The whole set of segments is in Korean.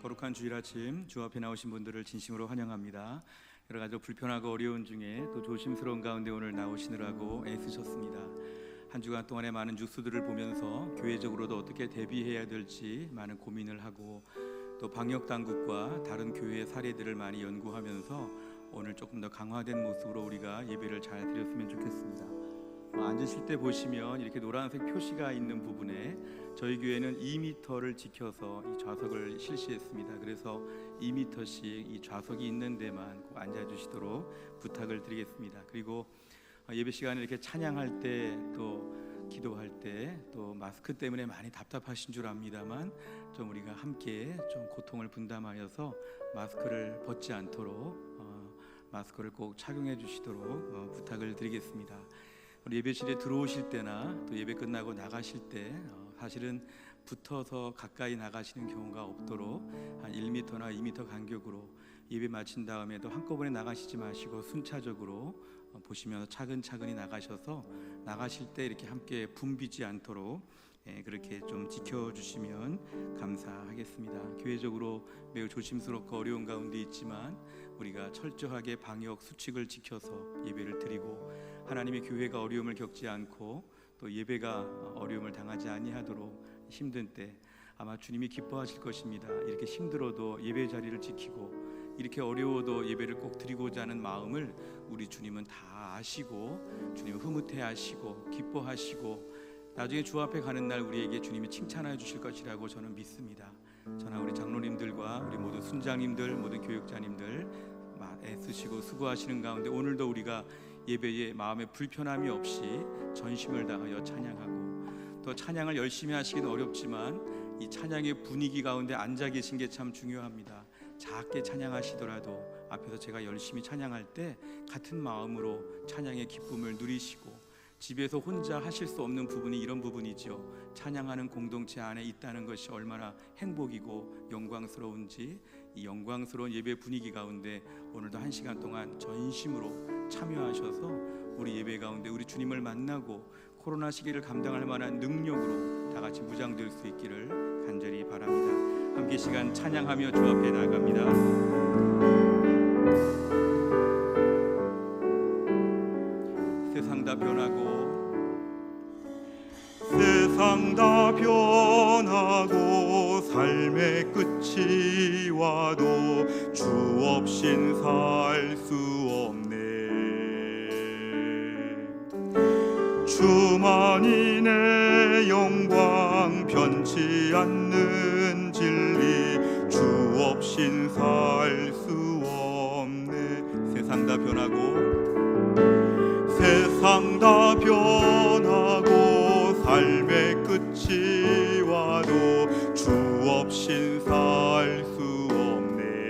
거룩한 주일 아침 주 앞에 나오신 분들을 진심으로 환영합니다. 여러 가지 불편하고 어려운 중에 또 조심스러운 가운데 오늘 나오시느라고 애쓰셨습니다. 한 주간 동안의 많은 뉴스들을 보면서 교회적으로도 어떻게 대비해야 될지 많은 고민을 하고 또 방역 당국과 다른 교회의 사례들을 많이 연구하면서 오늘 조금 더 강화된 모습으로 우리가 예배를 잘 드렸으면 좋겠습니다. 앉으실 때 보시면 이렇게 노란색 표시가 있는 부분에 저희 교회는 2m를 지켜서 이 좌석을 실시했습니다. 그래서 2m씩 이 좌석이 있는 데만 꼭 앉아주시도록 부탁을 드리겠습니다. 그리고 예배 시간에 이렇게 찬양할 때 또 기도할 때 또 마스크 때문에 많이 답답하신 줄 압니다만 좀 우리가 함께 좀 고통을 분담하여서 마스크를 벗지 않도록 마스크를 꼭 착용해 주시도록 부탁을 드리겠습니다. 우리 예배실에 들어오실 때나 또 예배 끝나고 나가실 때 사실은 붙어서 가까이 나가시는 경우가 없도록 한 1m나 2m 간격으로 예배 마친 다음에도 한꺼번에 나가시지 마시고 순차적으로 보시면서 차근차근히 나가셔서 나가실 때 이렇게 함께 붐비지 않도록 그렇게 좀 지켜주시면 감사하겠습니다. 교회적으로 매우 조심스럽고 어려운 가운데 있지만 우리가 철저하게 방역 수칙을 지켜서 예배를 드리고 하나님의 교회가 어려움을 겪지 않고 또 예배가 어려움을 당하지 아니하도록 힘든 때 아마 주님이 기뻐하실 것입니다. 이렇게 힘들어도 예배 자리를 지키고 이렇게 어려워도 예배를 꼭 드리고자 하는 마음을 우리 주님은 다 아시고 주님은 흐뭇해 하시고 기뻐하시고 나중에 주 앞에 가는 날 우리에게 주님이 칭찬해 주실 것이라고 저는 믿습니다. 저나 우리 장로님들과 우리 모든 순장님들 모든 교육자님들 애쓰시고 수고하시는 가운데 오늘도 우리가 예배에 마음에 불편함이 없이 전심을 다하여 찬양하고 또 찬양을 열심히 하시기는 어렵지만 이 찬양의 분위기 가운데 앉아 계신 게 참 중요합니다. 작게 찬양하시더라도 앞에서 제가 열심히 찬양할 때 같은 마음으로 찬양의 기쁨을 누리시고 집에서 혼자 하실 수 없는 부분이 이런 부분이죠. 찬양하는 공동체 안에 있다는 것이 얼마나 행복이고 영광스러운지 이 영광스러운 예배 분위기 가운데 오늘도 1시간 동안 전심으로 참여하셔서 우리 예배 가운데 우리 주님을 만나고 코로나 시기를 감당할 만한 능력으로 다 같이 무장될 수 있기를 간절히 바랍니다. 함께 시간 찬양하며 주 앞에 나아갑니다. 세상 다 변하고 삶의 끝이 와도 주 없인 살 수 없네. 주만이 내 영광 변치 않는 진리 주 없인 살 수 없네. 세상 다 변하고 삶의 끝이 와도 주 없인 살 수 없네.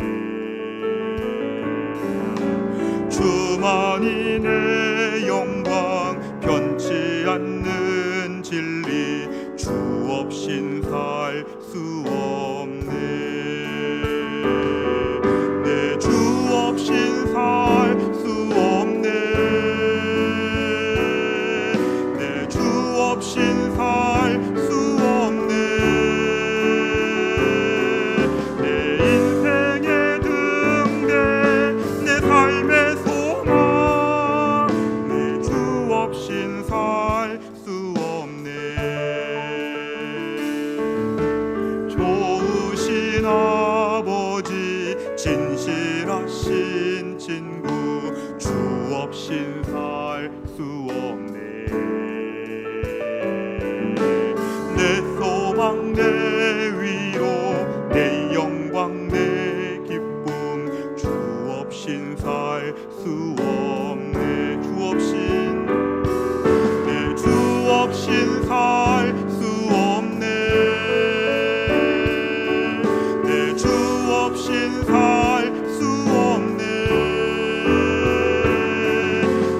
주만이 내 영광 변치 않는 진리 주 없인 살 수 없네. 내 주 없인 살 수 없네. 내 주 없인 살 수 없네. 내 인생의 등대 내 삶의 소망 내 주 없인 살 수 없네. 좋으신 아버지 진실하신 친구 주 없인 살 수 없네. 내 소망 내 위로 내 영광 내 기쁨 주 없인 살 수 없네. 주 없인 살 수 없네. 내 주 없인 살 수 없네.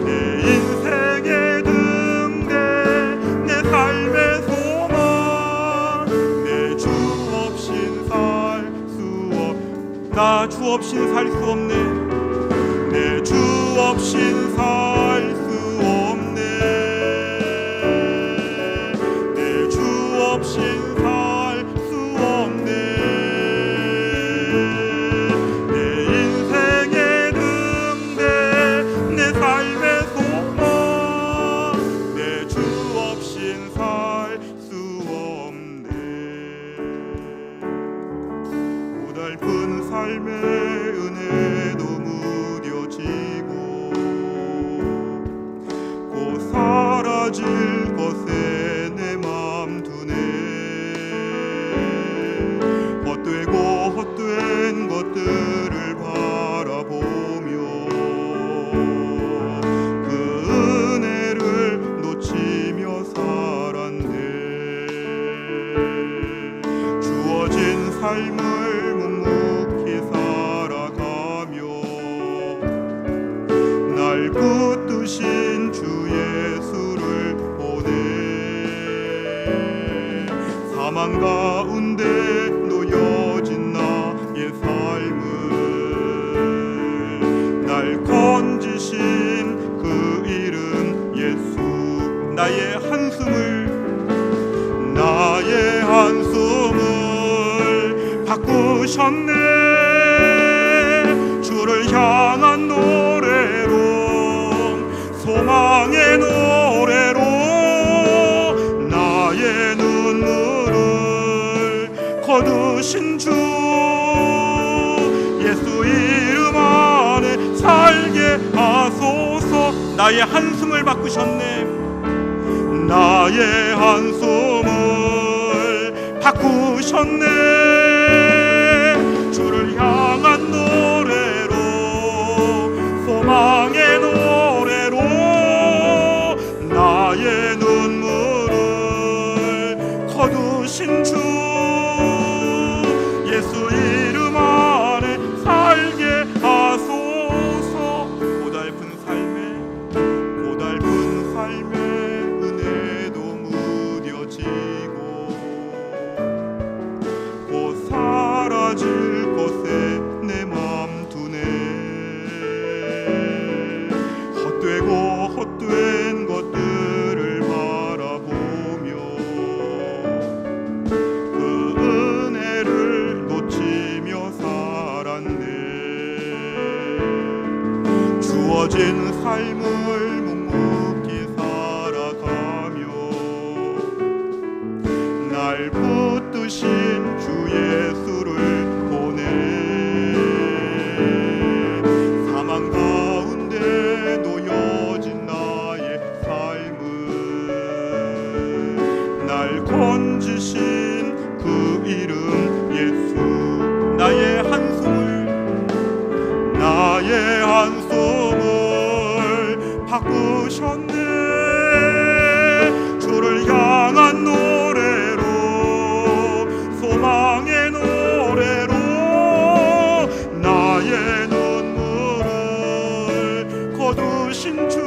내 인생의 등대 내 삶의 소망 내 주 없인 살 수 없네. 나 주 없인 살 수 없네. 내 주 없인 살 수 없네. 내 주 없인 살 수 없네. 삶의 은혜도 무뎌지고 곧 사라질 것에 내 맘 두네. 헛되고 헛된 것들을 바라보며 그 은혜를 놓치며 살았네. 주어진 삶을 묵묵히 살아가며 날 붙드신 주 예수를 보내. 사망 가운데 놓여진 나의 삶을 날 건지신 그 이름 예수. 나의 한숨을 바꾸셨네. 주를 향한 노래로, 소망의 노래로 나의 눈물을 거두신 주 예수 이름 안에 살게 하소서. 나의 한숨을 바꾸셨네. 나의 한숨을 바꾸셨네. 주를 향한 노래로, 소망의 노래로 나의 눈물을 거두신 주 예수 이름 안에 살게 하소서. 고달픈 삶의 은혜도 무뎌지고 곧 사라질 것에 내 맘 두네. 헛되고 헛된 것들을 바라보며 그 은혜를 놓치며 살았네. 주어진 삶을 묵묵히 살아가며 날 붙드신 주 예수를 보내. 사망 가운데 놓여진 나의 삶을 날 건지신 그 이름 예수. 나의 한숨을 바꾸셨네. 주를 향한 노래로, 소망의 노래로 나의 눈물을 거두신 주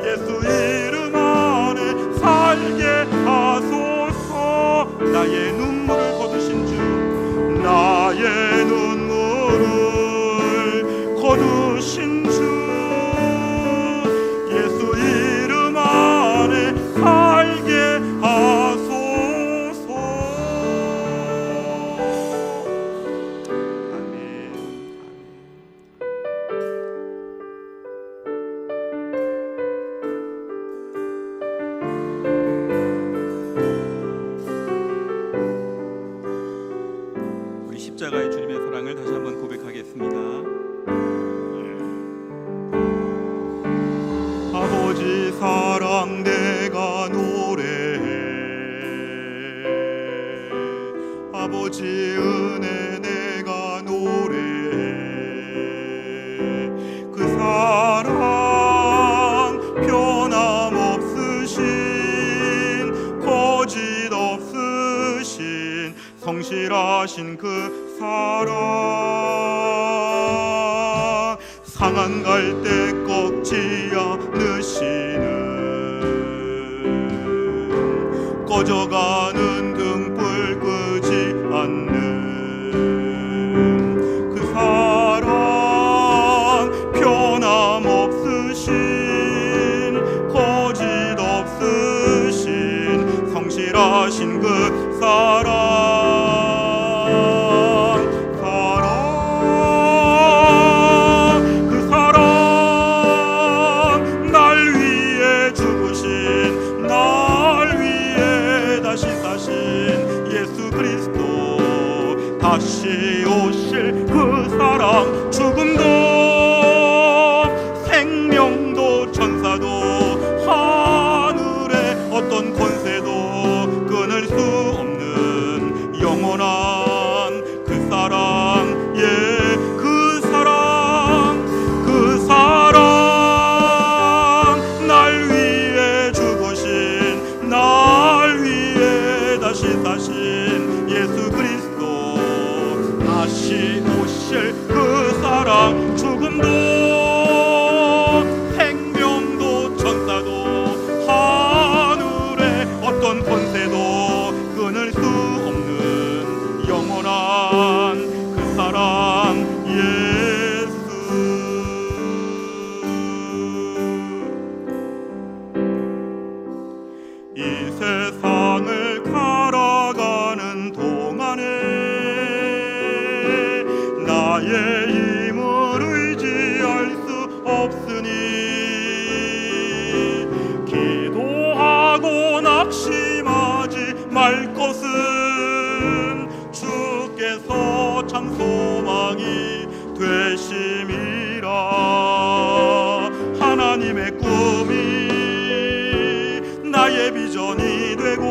예수 이름 안에 살게 하소서. 나의 눈물을 거두신 주, 나의 눈물을 거두신 주 예수 이름 안에 살게 하소서. 아멘. 우리 십자가의 주님의 사랑을 다시 한번 고백하겠습니다. 아버지 사랑 내가 노래해. 아버지 은혜 내가 노래해. 그 사랑 변함없으신, 거짓 없으신, 성실하신 그 사랑. 상한 갈대 꺾지 않으시는, 꺼져가는 등불 끄지 않는 그 사랑. 변함없으신, 거짓 없으신, 성실하신 그 사랑. 다시 오실 그 사랑, 죽음도 생명도 천사도 하늘의 어떤 권세도 끊을 수 없는 영원한 그 사랑, 그 사랑, 그 사랑, 날 위해 죽으신, 날 위해 다시 사신 예수 그리스도, 다시 오실 그 사랑, 죽음도 생명도 천사도 하늘의 어떤 권세도 끊을 수 없는 영원한 그 사랑, 예수. 이 세상을 살아가는 동안에 나의 힘을 의지할 수 없으니 기도하고 낙심하지 말 것은 주께서 참 소망이 되심이라. 하나님의 꿈이 나의 비전이 되고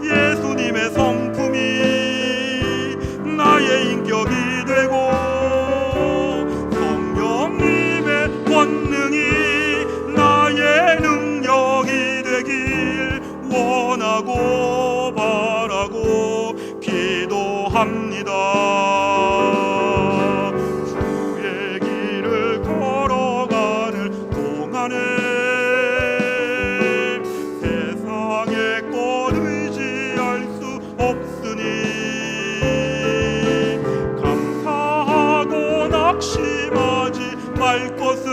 예수님의 성품이 나의 인격이 되고 성령님의 권능이 나의 능력이 되길 원하고 바라고 기도합니다. 주의 길을 걸어가는 동안에 세상의 것 의지할 수 없으니 감사하고 낙심하지 말 것은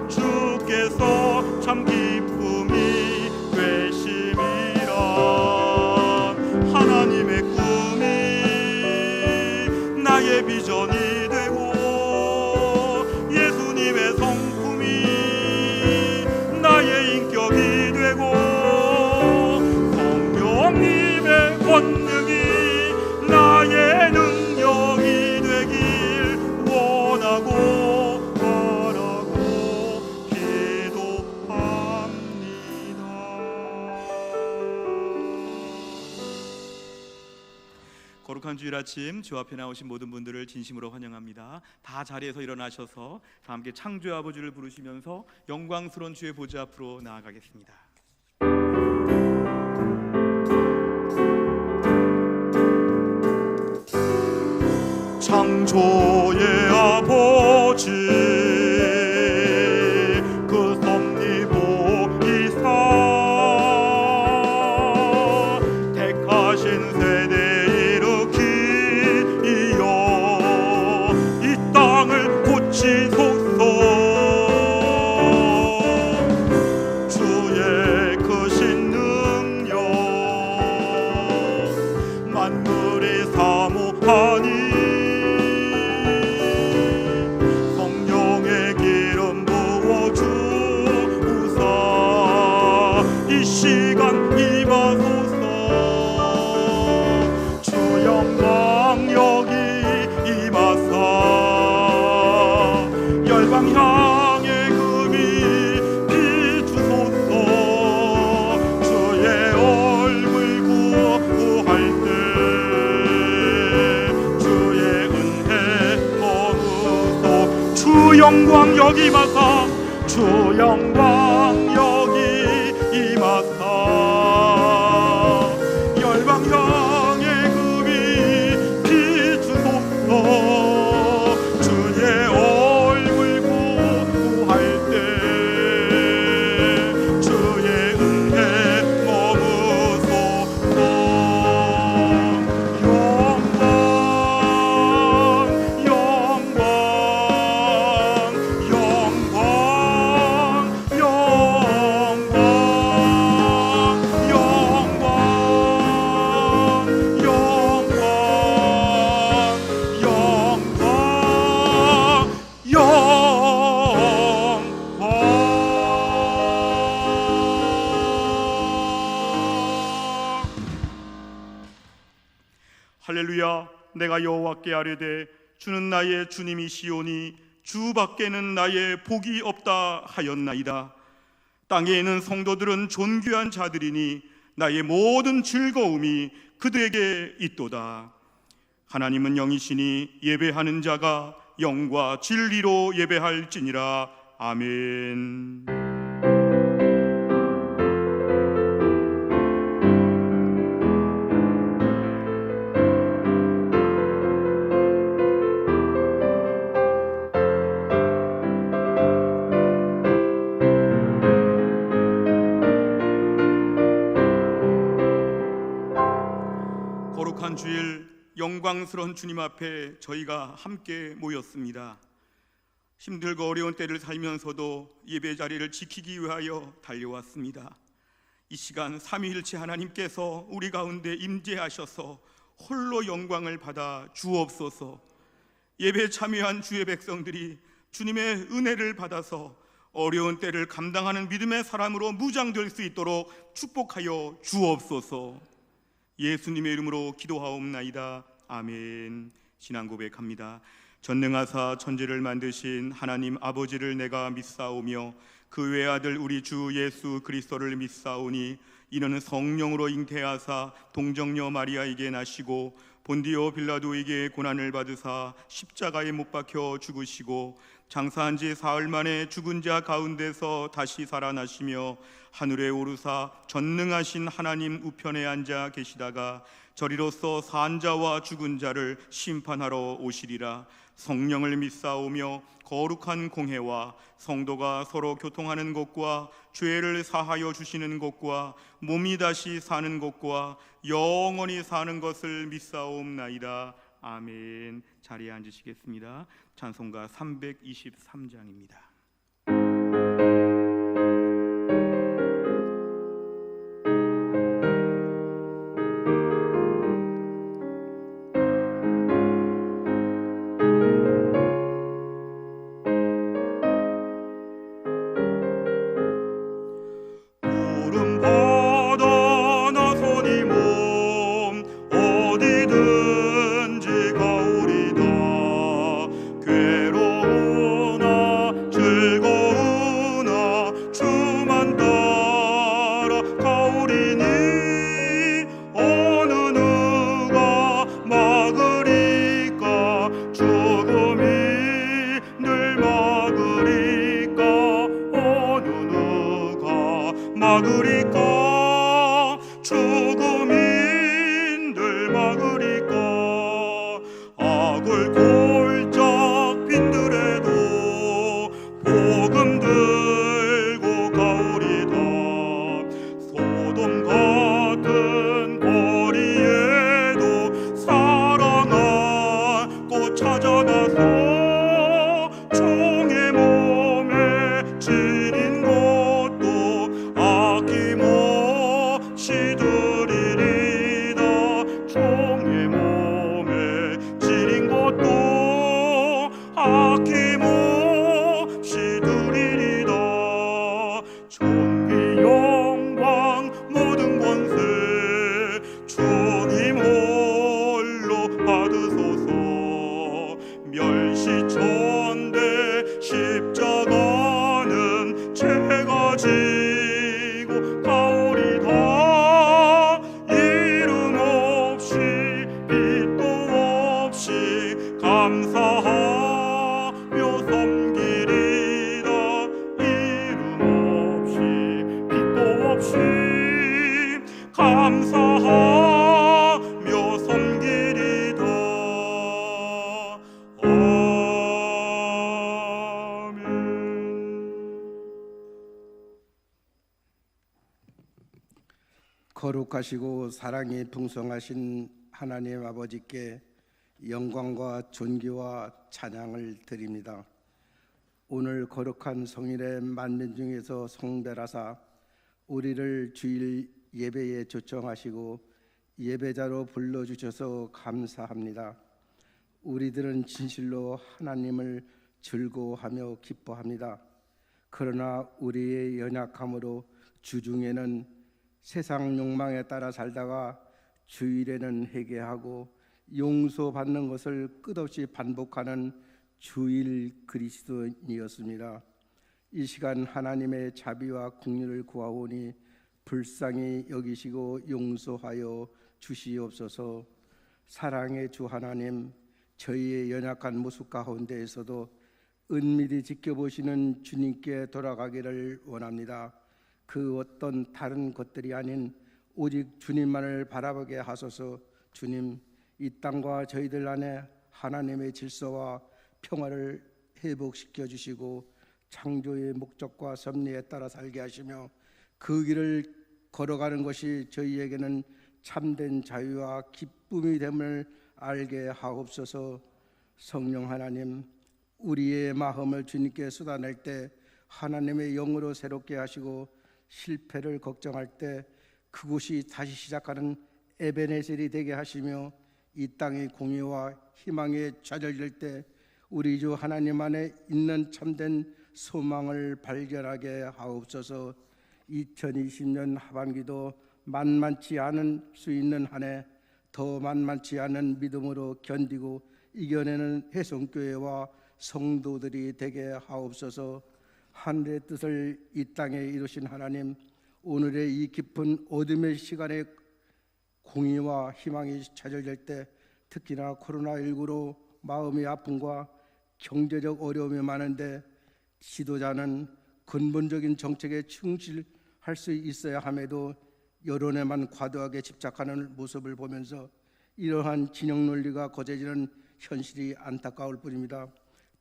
주께서 참 기쁨이 되심이라. 하나님의 꿈이 나의 비전이 되고 예수님의 성품이 나의 인격이 되고 성령님의 권능이 나의 능력이 되길 원하고 바라고 기도합니다. 거룩한 주일 아침 주 앞에 나오신 모든 분들을 진심으로 환영합니다. 다 자리에서 일어나셔서 다 함께 창조의 아버지를 부르시면서 영광스러운 주의 보좌 앞으로 나아가겠습니다. 창조의 아버지 그 섭리보이사 택하신 세대 일으키어 이 땅을 고치소서. 주의 크신 능력 만물이 사모하니 시간 임하소서. 주 영광 여기 임하사 열방 향해 금이 비추소서. 주의 얼굴 구할 때 주의 은혜 머무소. 주 영광 여기 임하사 주 영광 여기 임하사 열방 향해 금이 비추소서. 주의 얼굴 구할 때 주의 은혜 머무소서. 영광 영광 영광 할렐루야. 내가 여호와께 아뢰되 주는 나의 주님이시오니 주 밖에는 나의 복이 없다 하였나이다. 땅에 있는 성도들은 존귀한 자들이니 나의 모든 즐거움이 그들에게 있도다. 하나님은 영이시니 예배하는 자가 영과 진리로 예배할지니라. 아멘. 거룩한 주일, 영광스러운 주님 앞에 저희가 함께 모였습니다. 힘들고 어려운 때를 살면서도 예배 자리를 지키기 위하여 달려왔습니다. 이 시간 삼위일체 하나님께서 우리 가운데 임재하셔서 홀로 영광을 받아 주옵소서. 예배에 참여한 주의 백성들이 주님의 은혜를 받아서 어려운 때를 감당하는 믿음의 사람으로 무장될 수 있도록 축복하여 주옵소서. 예수님의 이름으로 기도하옵나이다. 아멘. 신앙 고백합니다. 전능하사 천지를 만드신 하나님 아버지를 내가 믿사오며 그 외아들 우리 주 예수 그리스도를 믿사오니 이는 성령으로 잉태하사 동정녀 마리아에게 나시고 본디오 빌라도에게 고난을 받으사 십자가에 못 박혀 죽으시고 장사한 지 사흘 만에 죽은 자 가운데서 다시 살아나시며 하늘에 오르사 전능하신 하나님 우편에 앉아 계시다가 저리로서 산 자와 죽은 자를 심판하러 오시리라. 성령을 믿사오며 거룩한 공회와 성도가 서로 교통하는 것과 죄를 사하여 주시는 것과 몸이 다시 사는 것과 영원히 사는 것을 믿사옵나이다. 아멘. 자리에 앉으시겠습니다. 찬송가 323장입니다. 막으리까 죽음인들 막으리까 악을 골짝 빈들에도 복음 들고 가오리다. 소돔 같은 거리에도 사랑하고 찾아가서 종의 몸에 지닌 것도 아낌없이 드리리다. 종의 몸에 지닌 것도 아낌없이 드리리다. 존귀 영광 모든 권세 주님 홀로 받으소서. 멸시천대 십자가는 제가 지고 가오리다. 이름 없이 빛도 없이 감사하며 섬기리다. 이름 없이 빛도 없이 감사하며 섬기리다. 아멘. 거룩하시고 사랑이 풍성하신 하나님 아버지께 영광과 존귀와 찬양을 드립니다. 오늘 거룩한 성일의 만민 중에서 성별하사 우리를 주일 예배에 초청하시고 예배자로 불러주셔서 감사합니다. 우리들은 진실로 하나님을 즐거워하며 기뻐합니다. 그러나 우리의 연약함으로 주중에는 세상 욕망에 따라 살다가 주일에는 회개하고 용서받는 것을 끝없이 반복하는 주일 그리스도인이었습니다. 이 시간 하나님의 자비와 긍휼을 구하오니 불쌍히 여기시고 용서하여 주시옵소서. 사랑의 주 하나님, 저희의 연약한 모습 가운데에서도 은밀히 지켜보시는 주님께 돌아가기를 원합니다. 그 어떤 다른 것들이 아닌 오직 주님만을 바라보게 하소서. 주님, 이 땅과 저희들 안에 하나님의 질서와 평화를 회복시켜 주시고 창조의 목적과 섭리에 따라 살게 하시며 그 길을 걸어가는 것이 저희에게는 참된 자유와 기쁨이 됨을 알게 하옵소서. 성령 하나님, 우리의 마음을 주님께 쏟아낼 때 하나님의 영으로 새롭게 하시고 실패를 걱정할 때 그곳이 다시 시작하는 에베네셀이 되게 하시며 이 땅의 공의와 희망에 좌절될 때 우리 주 하나님 안에 있는 참된 소망을 발견하게 하옵소서. 2020년 하반기도 만만치 않은 수 있는 한 해 더 만만치 않은 믿음으로 견디고 이겨내는 혜성교회와 성도들이 되게 하옵소서. 하늘의 뜻을 이 땅에 이루신 하나님, 오늘의 이 깊은 어둠의 시간에 공의와 희망이 좌절될 때 특히나 코로나19로 마음의 아픔과 경제적 어려움이 많은데 지도자는 근본적인 정책에 충실할 수 있어야 함에도 여론에만 과도하게 집착하는 모습을 보면서 이러한 진영 논리가 거세지는 현실이 안타까울 뿐입니다.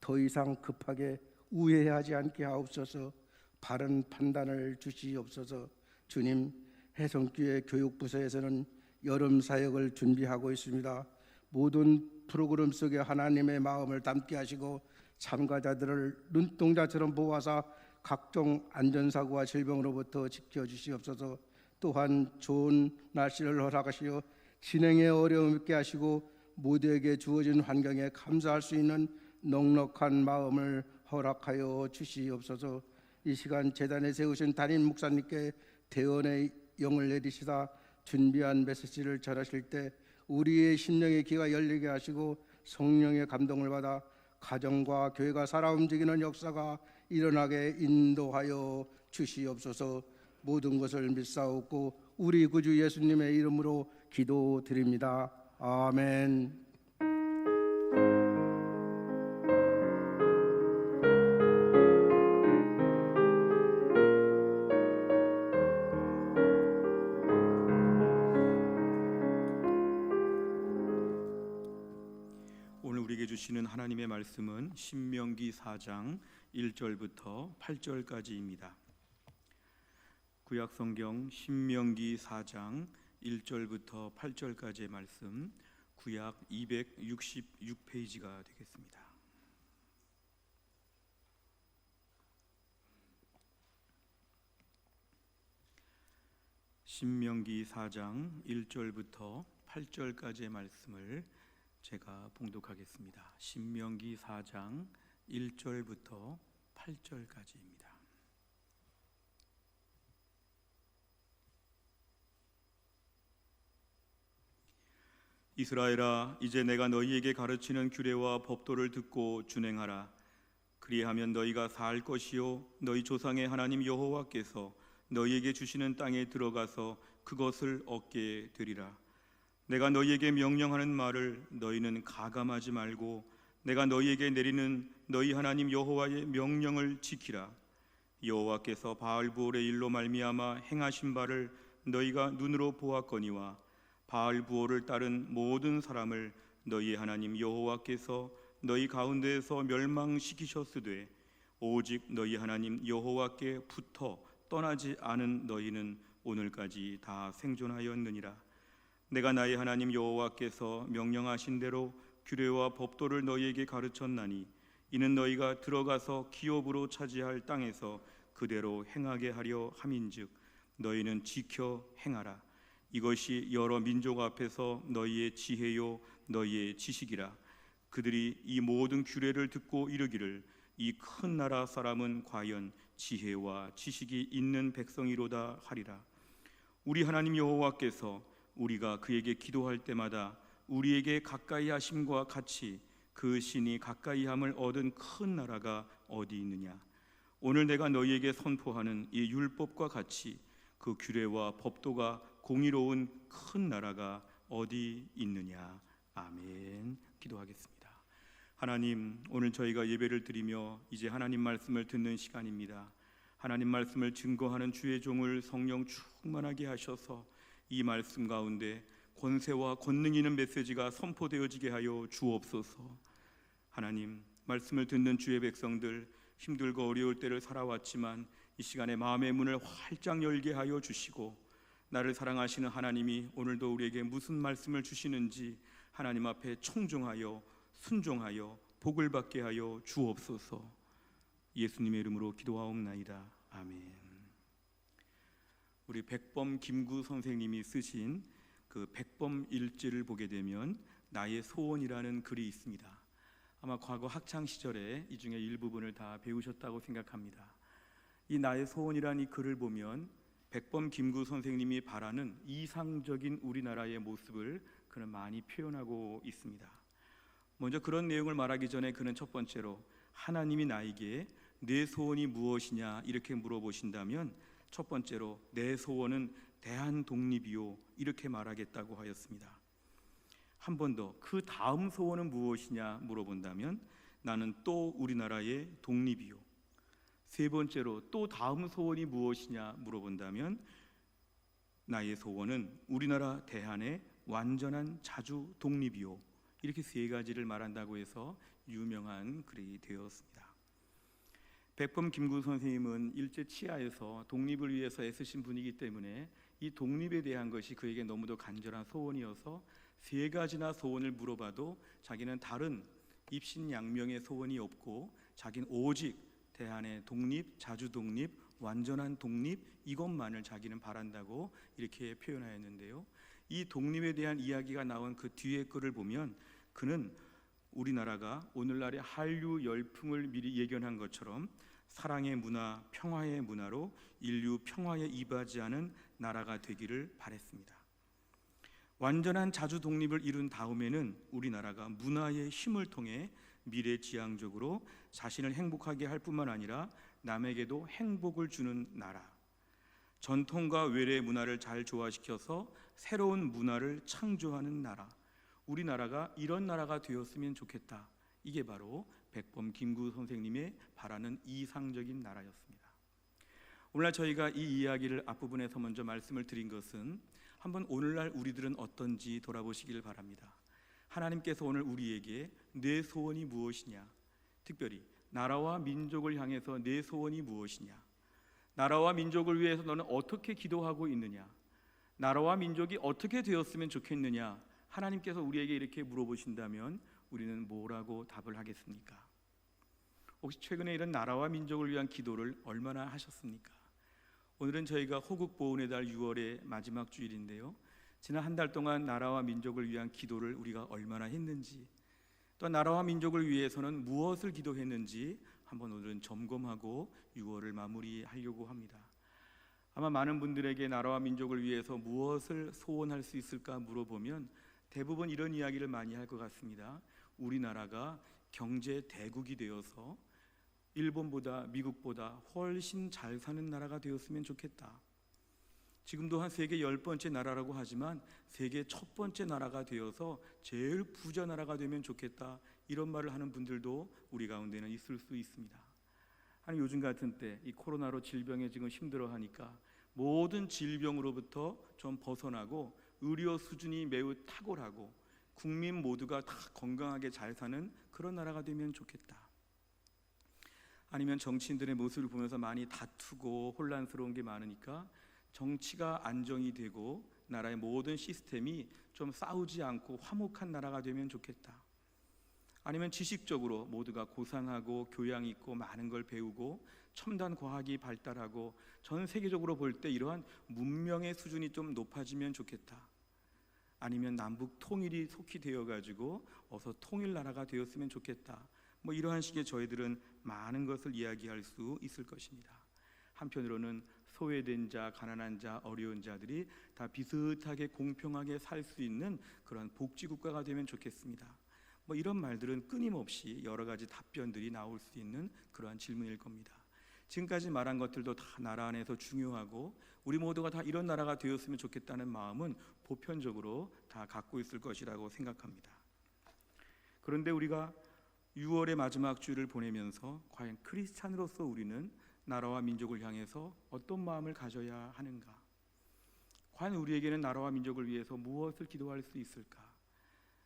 더 이상 급하게 우회하지 않게 하옵소서. 바른 판단을 주시옵소서. 주님, 혜성교회 교육부서에서는 여름 사역을 준비하고 있습니다. 모든 프로그램 속에 하나님의 마음을 담게 하시고 참가자들을 눈동자처럼 보호하사 각종 안전사고와 질병으로부터 지켜주시옵소서. 또한 좋은 날씨를 허락하시어 진행에 어려움 있게 하시고 모두에게 주어진 환경에 감사할 수 있는 넉넉한 마음을 허락하여 주시옵소서. 이 시간 제단에 세우신 담임 목사님께 대언의 영을 내리시다 준비한 메시지를 전하실 때 우리의 심령의 귀가 열리게 하시고 성령의 감동을 받아 가정과 교회가 살아 움직이는 역사가 일어나게 인도하여 주시옵소서. 모든 것을 믿사옵고 우리 구주 예수님의 이름으로 기도드립니다. 아멘. 오늘 우리에게 주시는 하나님의 말씀은 신명기 4장 1절부터 8절까지입니다. 구약성경 신명기 4장 1절부터 8절까지의 말씀, 구약 266페이지가 되겠습니다. 신명기 4장 1절부터 8절까지의 말씀을 제가 봉독하겠습니다. 신명기 4장 1절부터 8절까지입니다. 이스라엘아, 이제 내가 너희에게 가르치는 규례와 법도를 듣고 준행하라. 그리하면 너희가 살 것이요 너희 조상의 하나님 여호와께서 너희에게 주시는 땅에 들어가서 그것을 얻게 되리라. 내가 너희에게 명령하는 말을 너희는 가감하지 말고 내가 너희에게 내리는 너희 하나님 여호와의 명령을 지키라. 여호와께서 바알부올의 일로 말미암아 행하신 바를 너희가 눈으로 보았거니와 바알부올을 따른 모든 사람을 너희 하나님 여호와께서 너희 가운데에서 멸망시키셨으되 오직 너희 하나님 여호와께 붙어 떠나지 않은 너희는 오늘까지 다 생존하였느니라. 내가 나의 하나님 여호와께서 명령하신 대로 규례와 법도를 너희에게 가르쳤나니 이는 너희가 들어가서 기업으로 차지할 땅에서 그대로 행하게 하려 함인즉 너희는 지켜 행하라. 이것이 여러 민족 앞에서 너희의 지혜요 너희의 지식이라. 그들이 이 모든 규례를 듣고 이르기를 이 큰 나라 사람은 과연 지혜와 지식이 있는 백성이로다 하리라. 우리 하나님 여호와께서 우리가 그에게 기도할 때마다 우리에게 가까이 하심과 같이 그 신이 가까이 함을 얻은 큰 나라가 어디 있느냐. 오늘 내가 너희에게 선포하는 이 율법과 같이 그 규례와 법도가 공의로운 큰 나라가 어디 있느냐. 아멘. 기도하겠습니다. 하나님, 오늘 저희가 예배를 드리며 이제 하나님 말씀을 듣는 시간입니다. 하나님 말씀을 증거하는 주의 종을 성령 충만하게 하셔서 이 말씀 가운데 권세와 권능 있는 메시지가 선포되어지게 하여 주옵소서. 하나님, 말씀을 듣는 주의 백성들, 힘들고 어려울 때를 살아왔지만 이 시간에 마음의 문을 활짝 열게 하여 주시고, 나를 사랑하시는 하나님이 오늘도 우리에게 무슨 말씀을 주시는지 하나님 앞에 청종하여 순종하여 복을 받게 하여 주옵소서. 예수님의 이름으로 기도하옵나이다. 아멘. 우리 백범 김구 선생님이 쓰신 그 백범 일지를 보게 되면 나의 소원이라는 글이 있습니다. 아마 과거 학창 시절에 이 중에 일부분을 다 배우셨다고 생각합니다. 이 나의 소원이라는 이 글을 보면 백범 김구 선생님이 바라는 이상적인 우리나라의 모습을 그는 많이 표현하고 있습니다. 먼저 그런 내용을 말하기 전에 그는 첫 번째로 하나님이 나에게 내 소원이 무엇이냐 이렇게 물어보신다면 첫 번째로 내 소원은 대한독립이요 이렇게 말하겠다고 하였습니다. 한 번 더 그 다음 소원은 무엇이냐 물어본다면 나는 또 우리나라의 독립이요. 세 번째로 또 다음 소원이 무엇이냐 물어본다면 나의 소원은 우리나라 대한의 완전한 자주 독립이요. 이렇게 세 가지를 말한다고 해서 유명한 글이 되었습니다. 백범 김구 선생님은 일제 치하에서 독립을 위해서 애쓰신 분이기 때문에 이 독립에 대한 것이 그에게 너무도 간절한 소원이어서 세 가지나 소원을 물어봐도 자기는 다른 입신양명의 소원이 없고 자기는 오직 대한의 독립, 자주 독립, 완전한 독립 이것만을 자기는 바란다고 이렇게 표현하였는데요. 이 독립에 대한 이야기가 나온 그 뒤에 글을 보면 그는 우리나라가 오늘날의 한류 열풍을 미리 예견한 것처럼 사랑의 문화, 평화의 문화로 인류 평화에 이바지하는 나라가 되기를 바랬습니다. 완전한 자주 독립을 이룬 다음에는 우리나라가 문화의 힘을 통해 미래지향적으로 자신을 행복하게 할 뿐만 아니라 남에게도 행복을 주는 나라, 전통과 외래 문화를 잘 조화시켜서 새로운 문화를 창조하는 나라, 우리나라가 이런 나라가 되었으면 좋겠다. 이게 바로 백범 김구 선생님의 바라는 이상적인 나라였습니다. 오늘 저희가 이 이야기를 앞부분에서 먼저 말씀을 드린 것은 한번 오늘날 우리들은 어떤지 돌아보시길 바랍니다. 하나님께서 오늘 우리에게 내 소원이 무엇이냐, 특별히 나라와 민족을 향해서 내 소원이 무엇이냐, 나라와 민족을 위해서 너는 어떻게 기도하고 있느냐, 나라와 민족이 어떻게 되었으면 좋겠느냐, 하나님께서 우리에게 이렇게 물어보신다면 우리는 뭐라고 답을 하겠습니까? 혹시 최근에 이런 나라와 민족을 위한 기도를 얼마나 하셨습니까? 오늘은 저희가 호국보훈의 달 6월의 마지막 주일인데요, 지난 한 달 동안 나라와 민족을 위한 기도를 우리가 얼마나 했는지, 또 나라와 민족을 위해서는 무엇을 기도했는지 한번 오늘은 점검하고 6월을 마무리하려고 합니다. 아마 많은 분들에게 나라와 민족을 위해서 무엇을 소원할 수 있을까 물어보면 대부분 이런 이야기를 많이 할 것 같습니다. 우리나라가 경제 대국이 되어서 일본보다 미국보다 훨씬 잘 사는 나라가 되었으면 좋겠다. 지금도 한 세계 10번째 나라라고 하지만 세계 첫 번째 나라가 되어서 제일 부자 나라가 되면 좋겠다. 이런 말을 하는 분들도 우리 가운데는 있을 수 있습니다. 아니 요즘 같은 때 이 코로나로 질병에 지금 힘들어하니까 모든 질병으로부터 좀 벗어나고 의료 수준이 매우 탁월하고 국민 모두가 다 건강하게 잘 사는 그런 나라가 되면 좋겠다. 아니면 정치인들의 모습을 보면서 많이 다투고 혼란스러운 게 많으니까 정치가 안정이 되고 나라의 모든 시스템이 좀 싸우지 않고 화목한 나라가 되면 좋겠다. 아니면 지식적으로 모두가 고상하고 교양 있고 많은 걸 배우고 첨단 과학이 발달하고 전 세계적으로 볼 때 이러한 문명의 수준이 좀 높아지면 좋겠다. 아니면 남북 통일이 속히 되어가지고 어서 통일 나라가 되었으면 좋겠다. 뭐 이러한 식의 저희들은 많은 것을 이야기할 수 있을 것입니다. 한편으로는 소외된 자, 가난한 자, 어려운 자들이 다 비슷하게 공평하게 살 수 있는 그런 복지 국가가 되면 좋겠습니다. 뭐 이런 말들은 끊임없이 여러 가지 답변들이 나올 수 있는 그러한 질문일 겁니다. 지금까지 말한 것들도 다 나라 안에서 중요하고 우리 모두가 다 이런 나라가 되었으면 좋겠다는 마음은 보편적으로 다 갖고 있을 것이라고 생각합니다. 그런데 우리가 6월의 마지막 주를 보내면서 과연 크리스찬으로서 우리는 나라와 민족을 향해서 어떤 마음을 가져야 하는가? 과연 우리에게는 나라와 민족을 위해서 무엇을 기도할 수 있을까?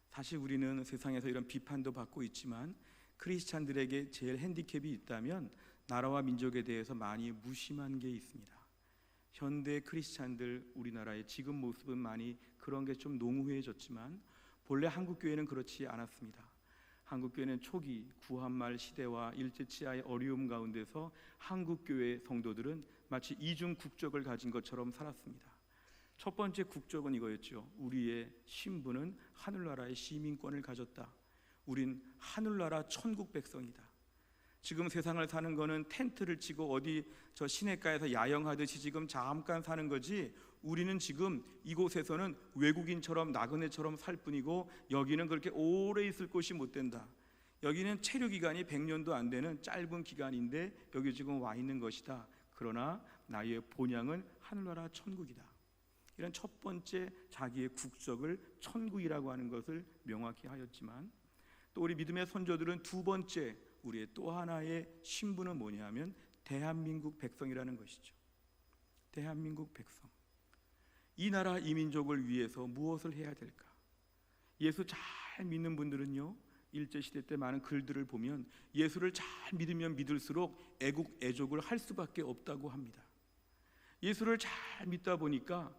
사실 우리는 세상에서 이런 비판도 받고 있지만 크리스찬들에게 제일 핸디캡이 있다면 나라와 민족에 대해서 많이 무심한 게 있습니다. 현대 크리스찬들 우리나라의 지금 모습은 많이 그런 게 좀 농후해졌지만 본래 한국교회는 그렇지 않았습니다. 한국교회는 초기 구한말 시대와 일제치하의 어려움 가운데서 한국교회 성도들은 마치 이중 국적을 가진 것처럼 살았습니다. 첫 번째 국적은 이거였죠. 우리의 신분은 하늘나라의 시민권을 가졌다. 우린 하늘나라 천국 백성이다. 지금 세상을 사는 거는 텐트를 치고 어디 저 시내가에서 야영하듯이 지금 잠깐 사는 거지, 우리는 지금 이곳에서는 외국인처럼 나그네처럼 살 뿐이고 여기는 그렇게 오래 있을 곳이 못 된다. 여기는 체류 기간이 100년도 안 되는 짧은 기간인데 여기 지금 와 있는 것이다. 그러나 나의 본향은 하늘나라 천국이다. 이런 첫 번째 자기의 국적을 천국이라고 하는 것을 명확히 하였지만, 또 우리 믿음의 선조들은 두 번째 우리의 또 하나의 신분은 뭐냐면 대한민국 백성이라는 것이죠. 대한민국 백성. 이 나라 이 민족을 위해서 무엇을 해야 될까? 예수 잘 믿는 분들은요, 일제시대 때 많은 글들을 보면 예수를 잘 믿으면 믿을수록 애국 애족을 할 수밖에 없다고 합니다. 예수를 잘 믿다 보니까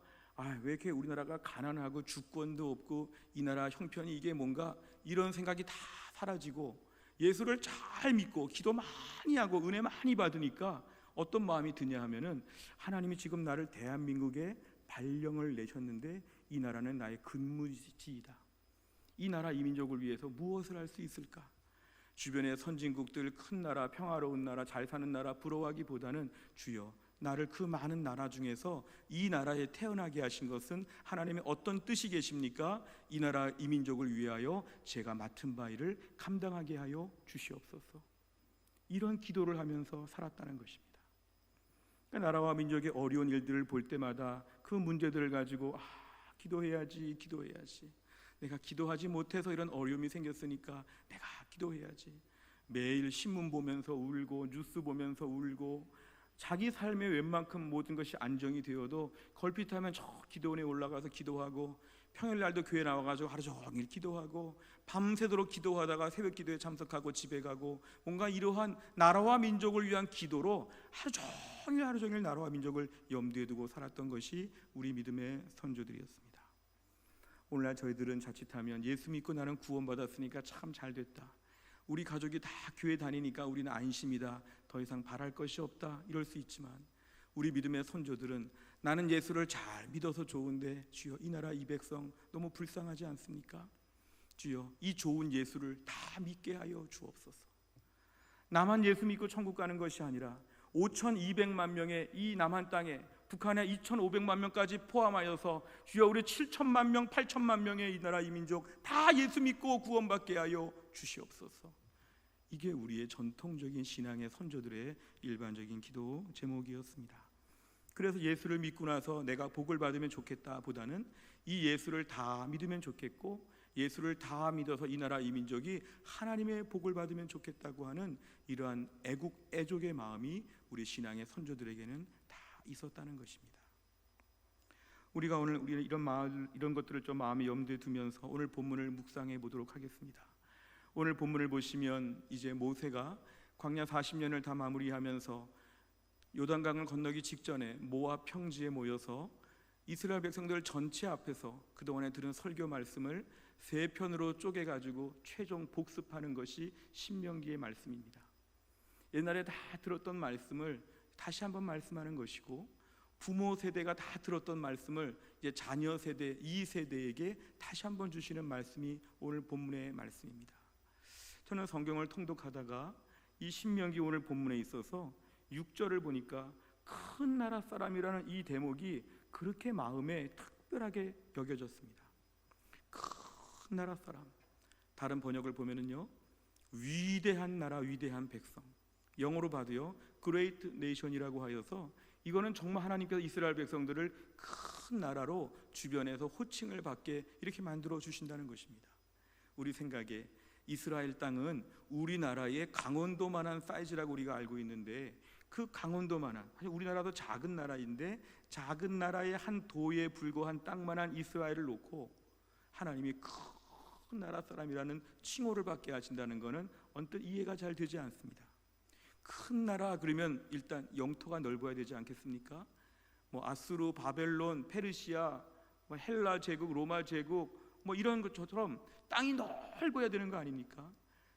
왜 이렇게 우리나라가 가난하고 주권도 없고 이 나라 형편이 이게 뭔가 이런 생각이 다 사라지고, 예수를 잘 믿고 기도 많이 하고 은혜 많이 받으니까 어떤 마음이 드냐 하면은, 하나님이 지금 나를 대한민국에 발령을 내셨는데 이 나라는 나의 근무지이다. 이 나라 이 민족을 위해서 무엇을 할 수 있을까? 주변의 선진국들, 큰 나라, 평화로운 나라, 잘 사는 나라 부러워하기보다는 주여, 나를 그 많은 나라 중에서 이 나라에 태어나게 하신 것은 하나님의 어떤 뜻이 계십니까? 이 나라 이 민족을 위하여 제가 맡은 바 일을 감당하게 하여 주시옵소서. 이런 기도를 하면서 살았다는 것입니다. 그러니까 나라와 민족의 어려운 일들을 볼 때마다 그 문제들을 가지고 기도해야지. 내가 기도하지 못해서 이런 어려움이 생겼으니까 내가 기도해야지. 매일 신문 보면서 울고 뉴스 보면서 울고, 자기 삶에 웬만큼 모든 것이 안정이 되어도 걸핏하면 저 기도원에 올라가서 기도하고, 평일날도 교회 나와가지고 하루 종일 기도하고, 밤새도록 기도하다가 새벽 기도에 참석하고 집에 가고, 뭔가 이러한 나라와 민족을 위한 기도로 하루 종일 나라와 민족을 염두에 두고 살았던 것이 우리 믿음의 선조들이었습니다. 오늘날 저희들은 자칫하면 예수 믿고 나는 구원받았으니까 참 잘됐다, 우리 가족이 다 교회 다니니까 우리는 안심이다, 더 이상 바랄 것이 없다, 이럴 수 있지만 우리 믿음의 선조들은 나는 예수를 잘 믿어서 좋은데 주여, 이 나라 이 백성 너무 불쌍하지 않습니까? 주여, 이 좋은 예수를 다 믿게 하여 주옵소서. 나만 예수 믿고 천국 가는 것이 아니라 5,200만 명의 이 남한 땅에, 북한의 2,500만 명까지 포함하여서 주여, 우리 7천만 명, 8천만 명의 이 나라 이 민족 다 예수 믿고 구원받게 하여 주시옵소서. 이게 우리의 전통적인 신앙의 선조들의 일반적인 기도 제목이었습니다. 그래서 예수를 믿고 나서 내가 복을 받으면 좋겠다 보다는 이 예수를 다 믿으면 좋겠고, 예수를 다 믿어서 이 나라 이 민족이 하나님의 복을 받으면 좋겠다고 하는 이러한 애국 애족의 마음이 우리 신앙의 선조들에게는 다 있었다는 것입니다. 우리가 오늘 이런 것들을 좀 마음에 염두에 두면서 오늘 본문을 묵상해 보도록 하겠습니다. 오늘 본문을 보시면 이제 모세가 광야 40년을 다 마무리하면서 요단강을 건너기 직전에 모압 평지에 모여서 이스라엘 백성들 전체 앞에서 그동안에 들은 설교 말씀을 세 편으로 쪼개가지고 최종 복습하는 것이 신명기의 말씀입니다. 옛날에 다 들었던 말씀을 다시 한번 말씀하는 것이고, 부모 세대가 다 들었던 말씀을 이제 자녀 세대, 이 세대에게 다시 한번 주시는 말씀이 오늘 본문의 말씀입니다. 저는 성경을 통독하다가 이 신명기 오늘 본문에 있어서 6절을 보니까 큰 나라 사람이라는 이 대목이 그렇게 마음에 특별하게 여겨졌습니다. 큰 나라 사람. 다른 번역을 보면은요, 위대한 나라, 위대한 백성. 영어로 봐도요, Great Nation이라고 하여서 이거는 정말 하나님께서 이스라엘 백성들을 큰 나라로 주변에서 호칭을 받게 이렇게 만들어 주신다는 것입니다. 우리 생각에 이스라엘 땅은 우리나라의 강원도만한 사이즈라고 우리가 알고 있는데, 그 강원도만한, 우리나라도 작은 나라인데 작은 나라의 한 도에 불과한 땅만한 이스라엘을 놓고 하나님이 큰 나라 사람이라는 칭호를 받게 하신다는 것은 언뜻 이해가 잘 되지 않습니다. 큰 나라 그러면 일단 영토가 넓어야 되지 않겠습니까? 뭐 아수르, 바벨론, 페르시아, 뭐 헬라 제국, 로마 제국, 뭐 이런 것처럼 땅이 넓어야 되는 거 아닙니까?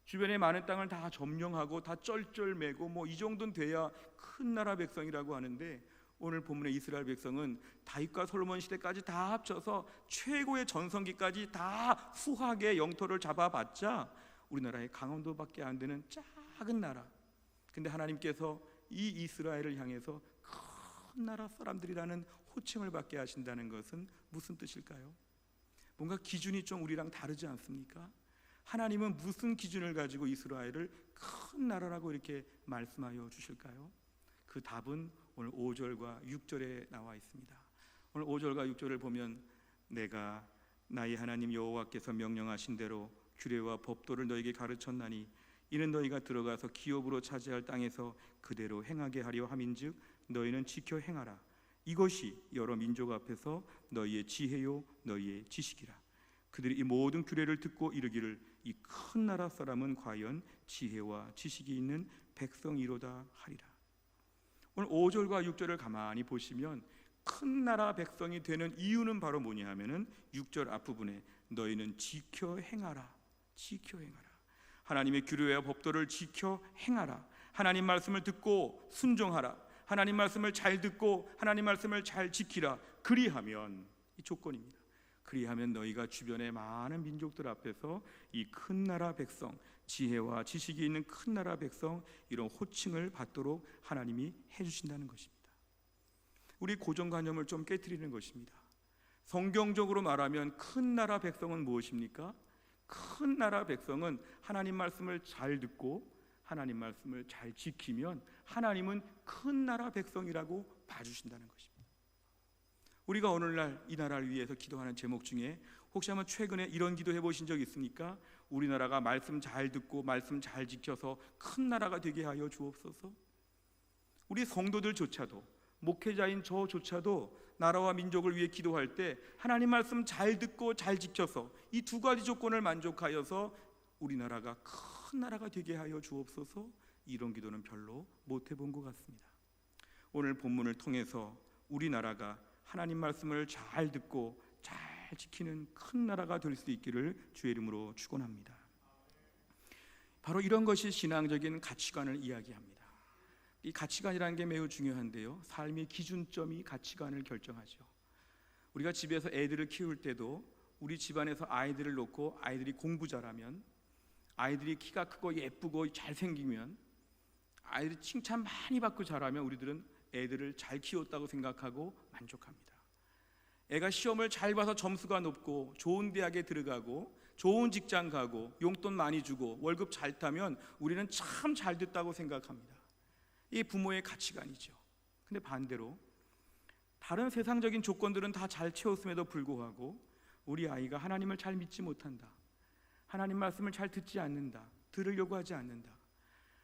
주변에 많은 땅을 다 점령하고 다 쩔쩔매고 뭐 이 정도는 돼야 큰 나라 백성이라고 하는데, 오늘 본문의 이스라엘 백성은 다윗과 솔로몬 시대까지 다 합쳐서 최고의 전성기까지 다 후하게 영토를 잡아봤자 우리나라의 강원도밖에 안 되는 작은 나라. 근데 하나님께서 이 이스라엘을 향해서 큰 나라 사람들이라는 호칭을 받게 하신다는 것은 무슨 뜻일까요? 뭔가 기준이 좀 우리랑 다르지 않습니까? 하나님은 무슨 기준을 가지고 이스라엘을 큰 나라라고 이렇게 말씀하여 주실까요? 그 답은 오늘 5절과 6절에 나와 있습니다. 오늘 5절과 6절을 보면, 내가 나의 하나님 여호와께서 명령하신 대로 규례와 법도를 너에게 가르쳤나니 이는 너희가 들어가서 기업으로 차지할 땅에서 그대로 행하게 하려 함인즉 너희는 지켜 행하라. 이것이 여러 민족 앞에서 너희의 지혜요 너희의 지식이라. 그들이 이 모든 규례를 듣고 이르기를 이 큰 나라 사람은 과연 지혜와 지식이 있는 백성이로다 하리라. 오늘 5절과 6절을 가만히 보시면 큰 나라 백성이 되는 이유는 바로 뭐냐 하면은 6절 앞부분에 너희는 지켜 행하라. 지켜 행하라. 하나님의 규례와 법도를 지켜 행하라. 하나님 말씀을 듣고 순종하라. 하나님 말씀을 잘 듣고 하나님 말씀을 잘 지키라. 그리하면, 이 조건입니다. 그리하면 너희가 주변의 많은 민족들 앞에서 이 큰 나라 백성, 지혜와 지식이 있는 큰 나라 백성, 이런 호칭을 받도록 하나님이 해주신다는 것입니다. 우리 고정관념을 좀 깨트리는 것입니다. 성경적으로 말하면 큰 나라 백성은 무엇입니까? 큰 나라 백성은 하나님 말씀을 잘 듣고 하나님 말씀을 잘 지키면 하나님은 큰 나라 백성이라고 봐주신다는 것입니다. 우리가 오늘날 이 나라를 위해서 기도하는 제목 중에 혹시 한번 최근에 이런 기도 해보신 적 있습니까? 우리나라가 말씀 잘 듣고 말씀 잘 지켜서 큰 나라가 되게 하여 주옵소서. 우리 성도들조차도, 목회자인 저조차도 나라와 민족을 위해 기도할 때 하나님 말씀 잘 듣고 잘 지켜서 이 두 가지 조건을 만족하여서 우리나라가 큰 나라가 되게 하여 주옵소서, 이런 기도는 별로 못 해본 것 같습니다. 오늘 본문을 통해서 우리나라가 하나님 말씀을 잘 듣고 잘 지키는 큰 나라가 될 수 있기를 주의 이름으로 축원합니다. 바로 이런 것이 신앙적인 가치관을 이야기합니다. 이 가치관이라는 게 매우 중요한데요, 삶의 기준점이 가치관을 결정하죠. 우리가 집에서 애들을 키울 때도 우리 집안에서 아이들을 놓고 아이들이 공부 잘하면, 아이들이 키가 크고 예쁘고 잘생기면, 아이들이 칭찬 많이 받고 잘하면 우리들은 애들을 잘 키웠다고 생각하고 만족합니다. 애가 시험을 잘 봐서 점수가 높고 좋은 대학에 들어가고 좋은 직장 가고 용돈 많이 주고 월급 잘 타면 우리는 참 잘 됐다고 생각합니다. 이게 부모의 가치관이죠. 근데 반대로 다른 세상적인 조건들은 다 잘 채웠음에도 불구하고 우리 아이가 하나님을 잘 믿지 못한다, 하나님 말씀을 잘 듣지 않는다, 들으려고 하지 않는다,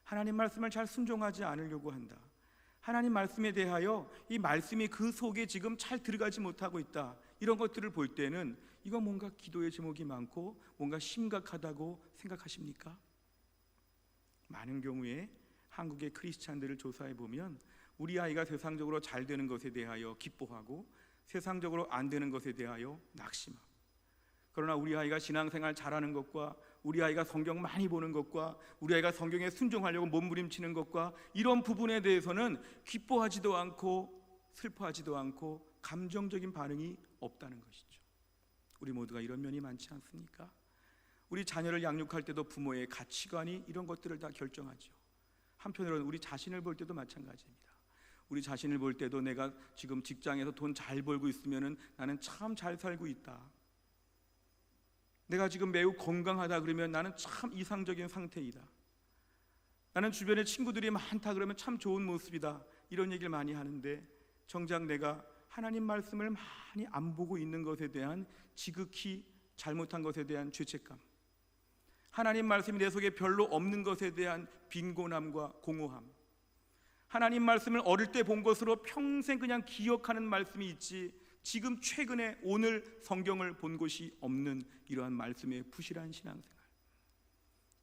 하나님 말씀을 잘 순종하지 않으려고 한다, 하나님 말씀에 대하여 이 말씀이 그 속에 지금 잘 들어가지 못하고 있다, 이런 것들을 볼 때는 이거 뭔가 기도의 제목이 많고 뭔가 심각하다고 생각하십니까? 많은 경우에 한국의 크리스찬들을 조사해 보면 우리 아이가 세상적으로 잘 되는 것에 대하여 기뻐하고 세상적으로 안 되는 것에 대하여 낙심하고, 그러나 우리 아이가 신앙생활 잘하는 것과 우리 아이가 성경 많이 보는 것과 우리 아이가 성경에 순종하려고 몸부림치는 것과 이런 부분에 대해서는 기뻐하지도 않고 슬퍼하지도 않고 감정적인 반응이 없다는 것이죠. 우리 모두가 이런 면이 많지 않습니까? 우리 자녀를 양육할 때도 부모의 가치관이 이런 것들을 다 결정하죠. 한편으로는 우리 자신을 볼 때도 마찬가지입니다. 우리 자신을 볼 때도 내가 지금 직장에서 돈 잘 벌고 있으면은 나는 참 잘 살고 있다. 내가 지금 매우 건강하다 그러면 나는 참 이상적인 상태이다. 나는 주변에 친구들이 많다 그러면 참 좋은 모습이다. 이런 얘기를 많이 하는데 정작 내가 하나님 말씀을 많이 안 보고 있는 것에 대한 지극히 잘못한 것에 대한 죄책감, 하나님 말씀이 내 속에 별로 없는 것에 대한 빈곤함과 공허함, 하나님 말씀을 어릴 때 본 것으로 평생 그냥 기억하는 말씀이 있지 지금 최근에 오늘 성경을 본 것이 없는 이러한 말씀의 부실한 신앙생활,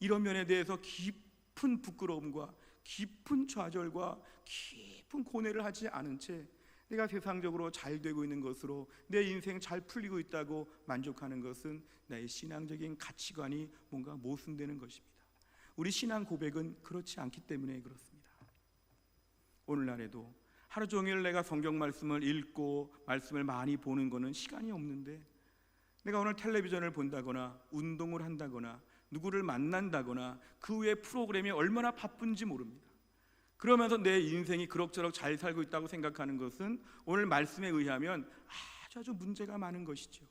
이런 면에 대해서 깊은 부끄러움과 깊은 좌절과 깊은 고뇌를 하지 않은 채 내가 세상적으로 잘 되고 있는 것으로 내 인생 잘 풀리고 있다고 만족하는 것은 나의 신앙적인 가치관이 뭔가 모순되는 것입니다. 우리 신앙 고백은 그렇지 않기 때문에 그렇습니다. 오늘날에도 하루 종일 내가 성경 말씀을 읽고 말씀을 많이 보는 것은 시간이 없는데, 내가 오늘 텔레비전을 본다거나 운동을 한다거나 누구를 만난다거나 그 외 프로그램이 얼마나 바쁜지 모릅니다. 그러면서 내 인생이 그럭저럭 잘 살고 있다고 생각하는 것은 오늘 말씀에 의하면 아주 문제가 많은 것이죠.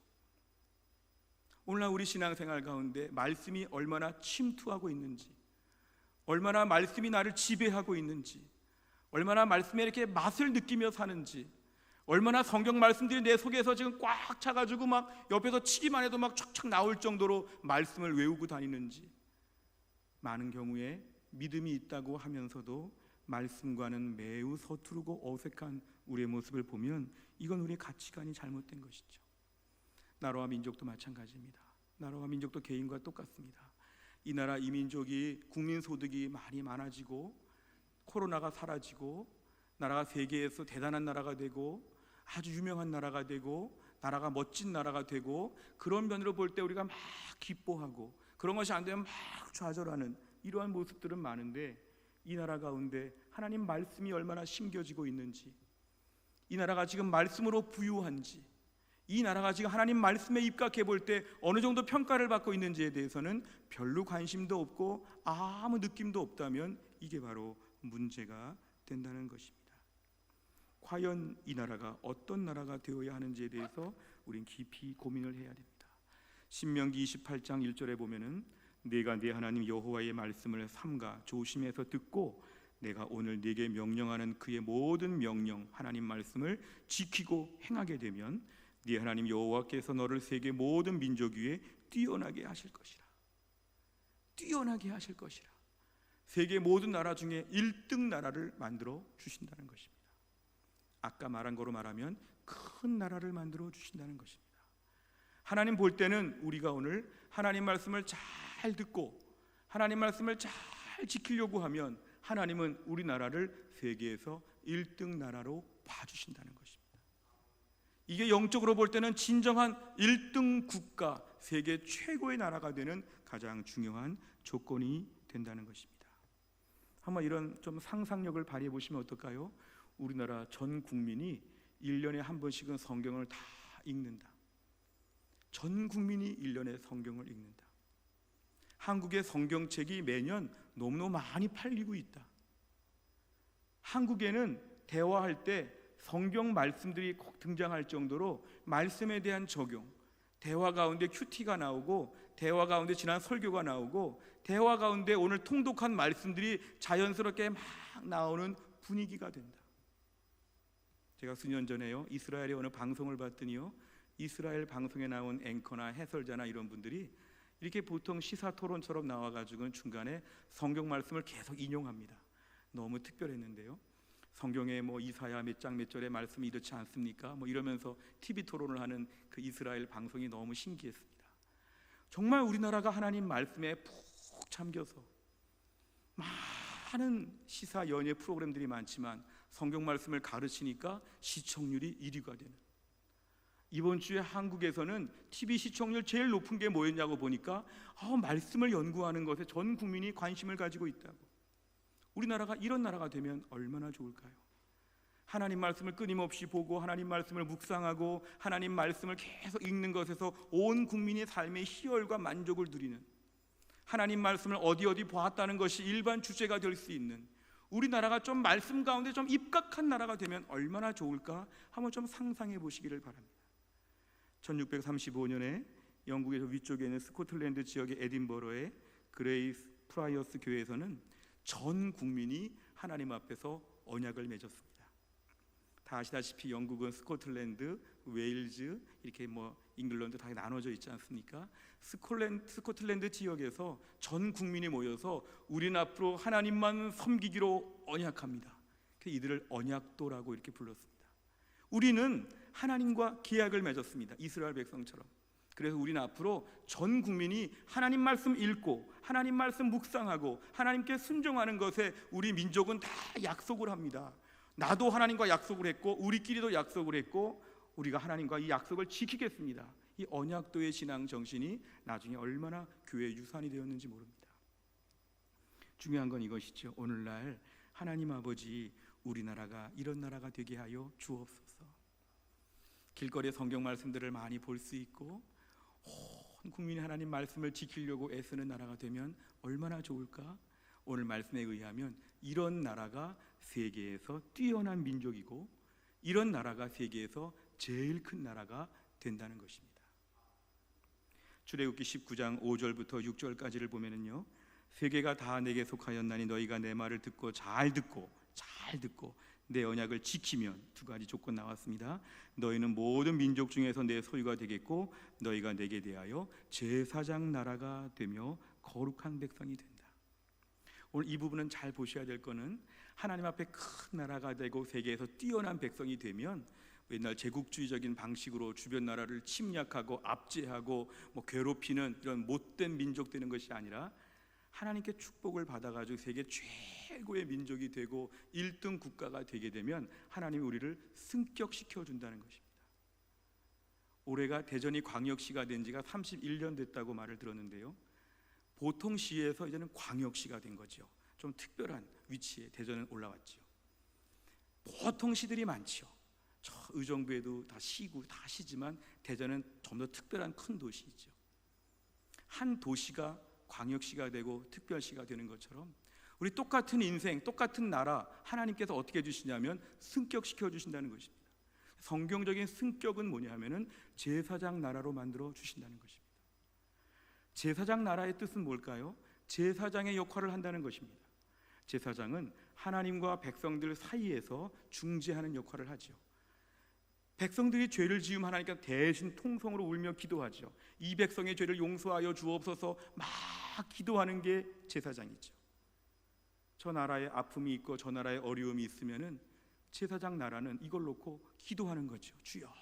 오늘날 우리 신앙생활 가운데 말씀이 얼마나 침투하고 있는지, 얼마나 말씀이 나를 지배하고 있는지, 얼마나 말씀에 이렇게 맛을 느끼며 사는지, 얼마나 성경 말씀들이 내 속에서 지금 꽉 차가지고 막 옆에서 치기만 해도 막 촥촥 나올 정도로 말씀을 외우고 다니는지, 많은 경우에 믿음이 있다고 하면서도 말씀과는 매우 서투르고 어색한 우리의 모습을 보면 이건 우리의 가치관이 잘못된 것이죠. 나라와 민족도 마찬가지입니다. 나라와 민족도 개인과 똑같습니다. 이 나라 이 민족이 국민 소득이 많이 많아지고 코로나가 사라지고 나라가 세계에서 대단한 나라가 되고 아주 유명한 나라가 되고 나라가 멋진 나라가 되고, 그런 면으로 볼 때 우리가 막 기뻐하고 그런 것이 안 되면 막 좌절하는 이러한 모습들은 많은데, 이 나라 가운데 하나님 말씀이 얼마나 심겨지고 있는지, 이 나라가 지금 말씀으로 부유한지, 이 나라가 지금 하나님 말씀에 입각해 볼 때 어느 정도 평가를 받고 있는지에 대해서는 별로 관심도 없고 아무 느낌도 없다면 이게 바로 문제가 된다는 것입니다. 과연 이 나라가 어떤 나라가 되어야 하는지에 대해서 우린 깊이 고민을 해야 됩니다. 신명기 28장 1절에 보면은 네가 네 하나님 여호와의 말씀을 삼가 조심해서 듣고 내가 오늘 네게 명령하는 그의 모든 명령 하나님 말씀을 지키고 행하게 되면 네 하나님 여호와께서 너를 세계 모든 민족 위에 뛰어나게 하실 것이라. 뛰어나게 하실 것이라. 세계 모든 나라 중에 1등 나라를 만들어 주신다는 것입니다. 아까 말한 거로 말하면 큰 나라를 만들어 주신다는 것입니다. 하나님 볼 때는 우리가 오늘 하나님 말씀을 잘 듣고 하나님 말씀을 잘 지키려고 하면 하나님은 우리나라를 세계에서 1등 나라로 봐주신다는 것입니다. 이게 영적으로 볼 때는 진정한 1등 국가, 세계 최고의 나라가 되는 가장 중요한 조건이 된다는 것입니다. 한번 이런 좀 상상력을 발휘해 보시면 어떨까요? 우리나라 전 국민이 1년에 한 번씩은 성경을 다 읽는다. 전 국민이 1년에 성경을 읽는다. 한국의 성경책이 매년 너무너무 많이 팔리고 있다. 한국에는 대화할 때 성경 말씀들이 꼭 등장할 정도로 말씀에 대한 적용, 대화 가운데 큐티가 나오고 대화 가운데 지난 설교가 나오고 대화 가운데 오늘 통독한 말씀들이 자연스럽게 막 나오는 분위기가 된다. 제가 수년 전에요 이스라엘의 어느 방송을 봤더니요, 이스라엘 방송에 나온 앵커나 해설자나 이런 분들이 이렇게 보통 시사 토론처럼 나와가지고 중간에 성경 말씀을 계속 인용합니다. 너무 특별했는데요. 성경에 뭐 이사야 몇 장 몇 절의 말씀이 이렇지 않습니까? 뭐 이러면서 TV 토론을 하는 그 이스라엘 방송이 너무 신기했습니다. 정말 우리나라가 하나님 말씀에 푹 잠겨서 많은 시사 연예 프로그램들이 많지만 성경 말씀을 가르치니까 시청률이 1위가 되는, 이번 주에 한국에서는 TV 시청률 제일 높은 게 뭐였냐고 보니까 말씀을 연구하는 것에 전 국민이 관심을 가지고 있다고. 우리나라가 이런 나라가 되면 얼마나 좋을까요? 하나님 말씀을 끊임없이 보고 하나님 말씀을 묵상하고 하나님 말씀을 계속 읽는 것에서 온 국민의 삶의 희열과 만족을 누리는, 하나님 말씀을 어디 보았다는 것이 일반 주제가 될 수 있는, 우리나라가 좀 말씀 가운데 좀 입각한 나라가 되면 얼마나 좋을까 한번 좀 상상해 보시기를 바랍니다. 1635년에 영국에서 위쪽에 있는 스코틀랜드 지역의 에딘버러의 그레이스 프라이어스 교회에서는 전 국민이 하나님 앞에서 언약을 맺었습니다. 다 아시다시피 영국은 스코틀랜드, 웨일즈, 이렇게 잉글랜드 다 나눠져 있지 않습니까? 스코틀랜드 지역에서 전 국민이 모여서 우리는 앞으로 하나님만 섬기기로 언약합니다. 이들을 언약도라고 이렇게 불렀습니다. 우리는 하나님과 계약을 맺었습니다. 이스라엘 백성처럼. 그래서 우리는 앞으로 전 국민이 하나님 말씀 읽고 하나님 말씀 묵상하고 하나님께 순종하는 것에 우리 민족은 다 약속을 합니다. 나도 하나님과 약속을 했고 우리끼리도 약속을 했고 우리가 하나님과 이 약속을 지키겠습니다. 이 언약도의 신앙 정신이 나중에 얼마나 교회의 유산이 되었는지 모릅니다. 중요한 건 이것이죠. 오늘날 하나님 아버지 우리나라가 이런 나라가 되게 하여 주옵소서. 길거리에 성경 말씀들을 많이 볼 수 있고 온 국민이 하나님 말씀을 지키려고 애쓰는 나라가 되면 얼마나 좋을까? 오늘 말씀에 의하면 이런 나라가 세계에서 뛰어난 민족이고 이런 나라가 세계에서 제일 큰 나라가 된다는 것입니다. 출애굽기 19장 5절부터 6절까지를 보면은요, 세계가 다 내게 속하였나니 너희가 내 말을 듣고 잘 듣고 내 언약을 지키면, 두 가지 조건 나왔습니다. 너희는 모든 민족 중에서 내 소유가 되겠고 너희가 내게 대하여 제사장 나라가 되며 거룩한 백성이 된다. 오늘 이 부분은 잘 보셔야 될 거는 하나님 앞에 큰 나라가 되고 세계에서 뛰어난 백성이 되면 옛날 제국주의적인 방식으로 주변 나라를 침략하고 압제하고 괴롭히는 이런 못된 민족 되는 것이 아니라 하나님께 축복을 받아가지고 세계 최고의 민족이 되고 1등 국가가 되게 되면 하나님이 우리를 승격시켜 준다는 것입니다. 올해가 대전이 광역시가 된 지가 31년 됐다고 말을 들었는데요, 보통 시에서 이제는 광역시가 된 거죠. 좀 특별한 위치에 대전은 올라왔죠. 보통 시들이 많죠. 저 의정부에도 다 시고 다 시지만 대전은 좀 더 특별한 큰 도시이죠. 한 도시가 광역시가 되고 특별시가 되는 것처럼 우리 똑같은 인생, 똑같은 나라 하나님께서 어떻게 해주시냐면 승격시켜 주신다는 것입니다. 성경적인 승격은 뭐냐면은 제사장 나라로 만들어 주신다는 것입니다. 제사장 나라의 뜻은 뭘까요? 제사장의 역할을 한다는 것입니다. 제사장은 하나님과 백성들 사이에서 중재하는 역할을 하죠. 백성들이 죄를 지으면 하나님께 대신 통성으로 울며 기도하죠. 이 백성의 죄를 용서하여 주옵소서 막 기도하는 게 제사장이죠. 저 나라에 아픔이 있고 저 나라에 어려움이 있으면은 제사장 나라는 이걸 놓고 기도하는 거죠. 주여,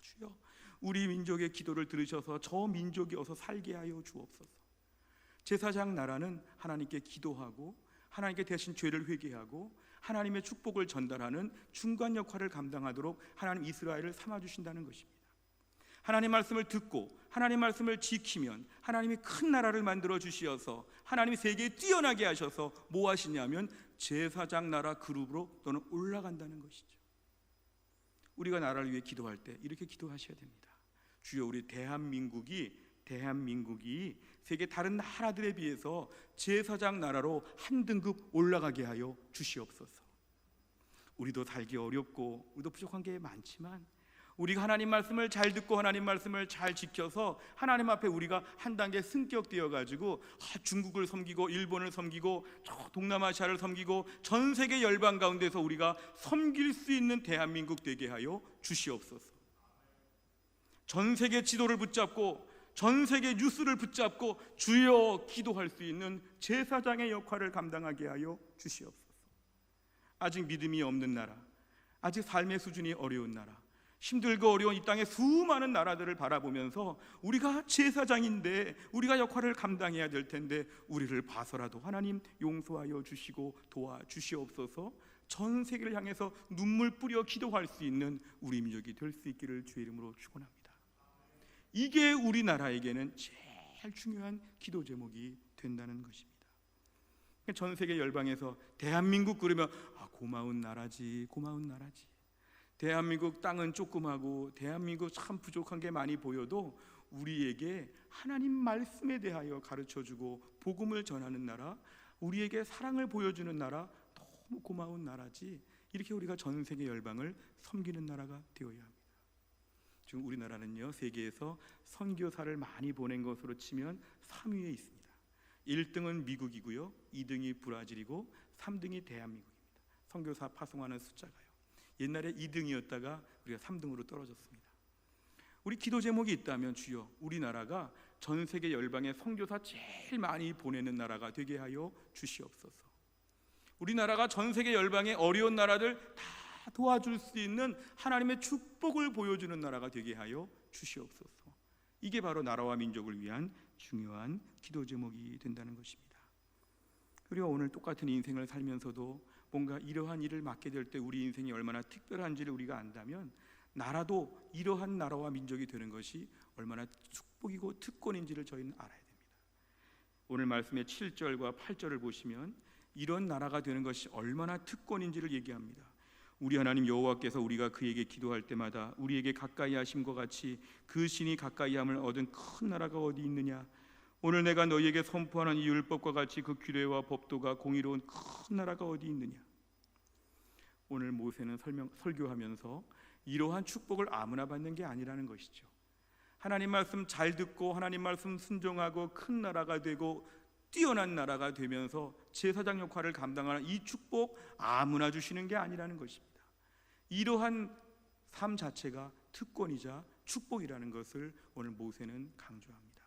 주여, 우리 민족의 기도를 들으셔서 저 민족이 어서 살게 하여 주옵소서. 제사장 나라는 하나님께 기도하고 하나님께 대신 죄를 회개하고 하나님의 축복을 전달하는 중간 역할을 감당하도록 하나님 이스라엘을 삼아주신다는 것입니다. 하나님 말씀을 듣고 하나님 말씀을 지키면 하나님이 큰 나라를 만들어 주시어서 하나님이 세계에 뛰어나게 하셔서 뭐 하시냐면 제사장 나라 그룹으로 너는 올라간다는 것이죠. 우리가 나라를 위해 기도할 때 이렇게 기도하셔야 됩니다. 주여, 우리 대한민국이 세계 다른 나라들에 비해서 제사장 나라로 한 등급 올라가게 하여 주시옵소서. 우리도 살기 어렵고 우리도 부족한 게 많지만 우리가 하나님 말씀을 잘 듣고 하나님 말씀을 잘 지켜서 하나님 앞에 우리가 한 단계 승격되어 가지고 중국을 섬기고 일본을 섬기고 동남아시아를 섬기고 전 세계 열방 가운데서 우리가 섬길 수 있는 대한민국 되게 하여 주시옵소서. 전 세계 지도를 붙잡고 전 세계 뉴스를 붙잡고 주여 기도할 수 있는 제사장의 역할을 감당하게 하여 주시옵소서. 아직 믿음이 없는 나라, 아직 삶의 수준이 어려운 나라, 힘들고 어려운 이 땅의 수많은 나라들을 바라보면서 우리가 제사장인데 우리가 역할을 감당해야 될 텐데 우리를 봐서라도 하나님 용서하여 주시고 도와주시옵소서. 전 세계를 향해서 눈물 뿌려 기도할 수 있는 우리 민족이 될 수 있기를 주의 이름으로 축원합니다. 이게 우리나라에게는 제일 중요한 기도 제목이 된다는 것입니다. 전 세계 열방에서 대한민국 그러면 고마운 나라지, 고마운 나라지. 대한민국 땅은 조그마고 대한민국 참 부족한 게 많이 보여도 우리에게 하나님 말씀에 대하여 가르쳐주고 복음을 전하는 나라, 우리에게 사랑을 보여주는 나라 너무 고마운 나라지. 이렇게 우리가 전 세계 열방을 섬기는 나라가 되어야 합니다. 지금 우리나라는요, 세계에서 선교사를 많이 보낸 것으로 치면 3위에 있습니다. 1등은 미국이고요, 2등이 브라질이고 3등이 대한민국입니다. 선교사 파송하는 숫자가요. 옛날에 2등이었다가 우리가 3등으로 떨어졌습니다. 우리 기도 제목이 있다면, 주여 우리나라가 전 세계 열방에 선교사 제일 많이 보내는 나라가 되게 하여 주시옵소서. 우리나라가 전 세계 열방의 어려운 나라들 다 도와줄 수 있는 하나님의 축복을 보여주는 나라가 되게 하여 주시옵소서. 이게 바로 나라와 민족을 위한 중요한 기도 제목이 된다는 것입니다. 그리고 오늘 똑같은 인생을 살면서도 뭔가 이러한 일을 맡게 될 때 우리 인생이 얼마나 특별한지를 우리가 안다면, 나라도 이러한 나라와 민족이 되는 것이 얼마나 축복이고 특권인지를 저희는 알아야 됩니다. 오늘 말씀의 7절과 8절을 보시면 이런 나라가 되는 것이 얼마나 특권인지를 얘기합니다. 우리 하나님 여호와께서 우리가 그에게 기도할 때마다 우리에게 가까이 하심과 같이 그 신이 가까이 함을 얻은 큰 나라가 어디 있느냐. 오늘 내가 너희에게 선포하는 이 율법과 같이 그 규례와 법도가 공의로운 큰 나라가 어디 있느냐. 오늘 모세는 설교하면서 이러한 축복을 아무나 받는 게 아니라는 것이죠. 하나님 말씀 잘 듣고 하나님 말씀 순종하고 큰 나라가 되고 뛰어난 나라가 되면서 제사장 역할을 감당하는 이 축복 아무나 주시는 게 아니라는 것입니다. 이러한 삶 자체가 특권이자 축복이라는 것을 오늘 모세는 강조합니다.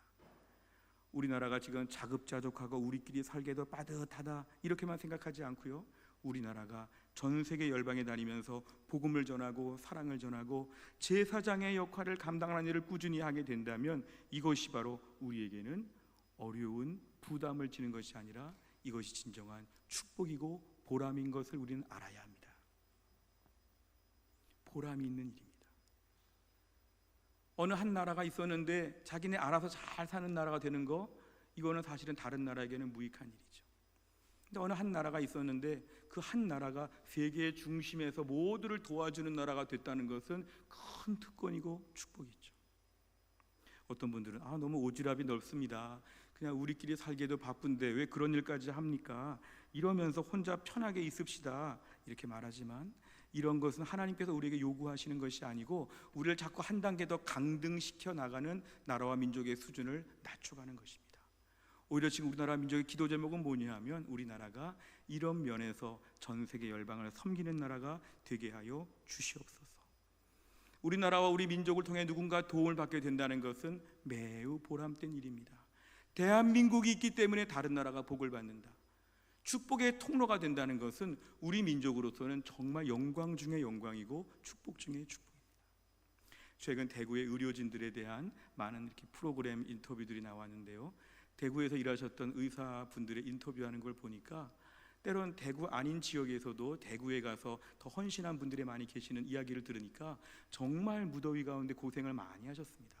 우리나라가 지금 자급자족하고 우리끼리 살기도 빠듯하다 이렇게만 생각하지 않고요, 우리나라가 전 세계 열방에 다니면서 복음을 전하고 사랑을 전하고 제사장의 역할을 감당하는 일을 꾸준히 하게 된다면 이것이 바로 우리에게는 어려운 부담을 지는 것이 아니라 이것이 진정한 축복이고 보람인 것을 우리는 알아야 합니다. 보람이 있는 일입니다. 어느 한 나라가 있었는데 자기네 알아서 잘 사는 나라가 되는 거, 이거는 사실은 다른 나라에게는 무익한 일이죠. 근데 어느 한 나라가 있었는데 그 한 나라가 세계의 중심에서 모두를 도와주는 나라가 됐다는 것은 큰 특권이고 축복이죠. 어떤 분들은 너무 오지랖이 넓습니다. 그냥 우리끼리 살기도 바쁜데 왜 그런 일까지 합니까? 이러면서 혼자 편하게 있읍시다 이렇게 말하지만, 이런 것은 하나님께서 우리에게 요구하시는 것이 아니고 우리를 자꾸 한 단계 더 강등시켜 나가는 나라와 민족의 수준을 낮춰가는 것입니다. 오히려 지금 우리나라 민족의 기도 제목은 뭐냐 하면, 우리나라가 이런 면에서 전 세계 열방을 섬기는 나라가 되게 하여 주시옵소서. 우리나라와 우리 민족을 통해 누군가 도움을 받게 된다는 것은 매우 보람된 일입니다. 대한민국이 있기 때문에 다른 나라가 복을 받는다. 축복의 통로가 된다는 것은 우리 민족으로서는 정말 영광 중의 영광이고 축복 중의 축복입니다. 최근 대구의 의료진들에 대한 많은 이렇게 프로그램 인터뷰들이 나왔는데요, 대구에서 일하셨던 의사분들의 인터뷰하는 걸 보니까 때론 대구 아닌 지역에서도 대구에 가서 더 헌신한 분들이 많이 계시는 이야기를 들으니까 정말 무더위 가운데 고생을 많이 하셨습니다.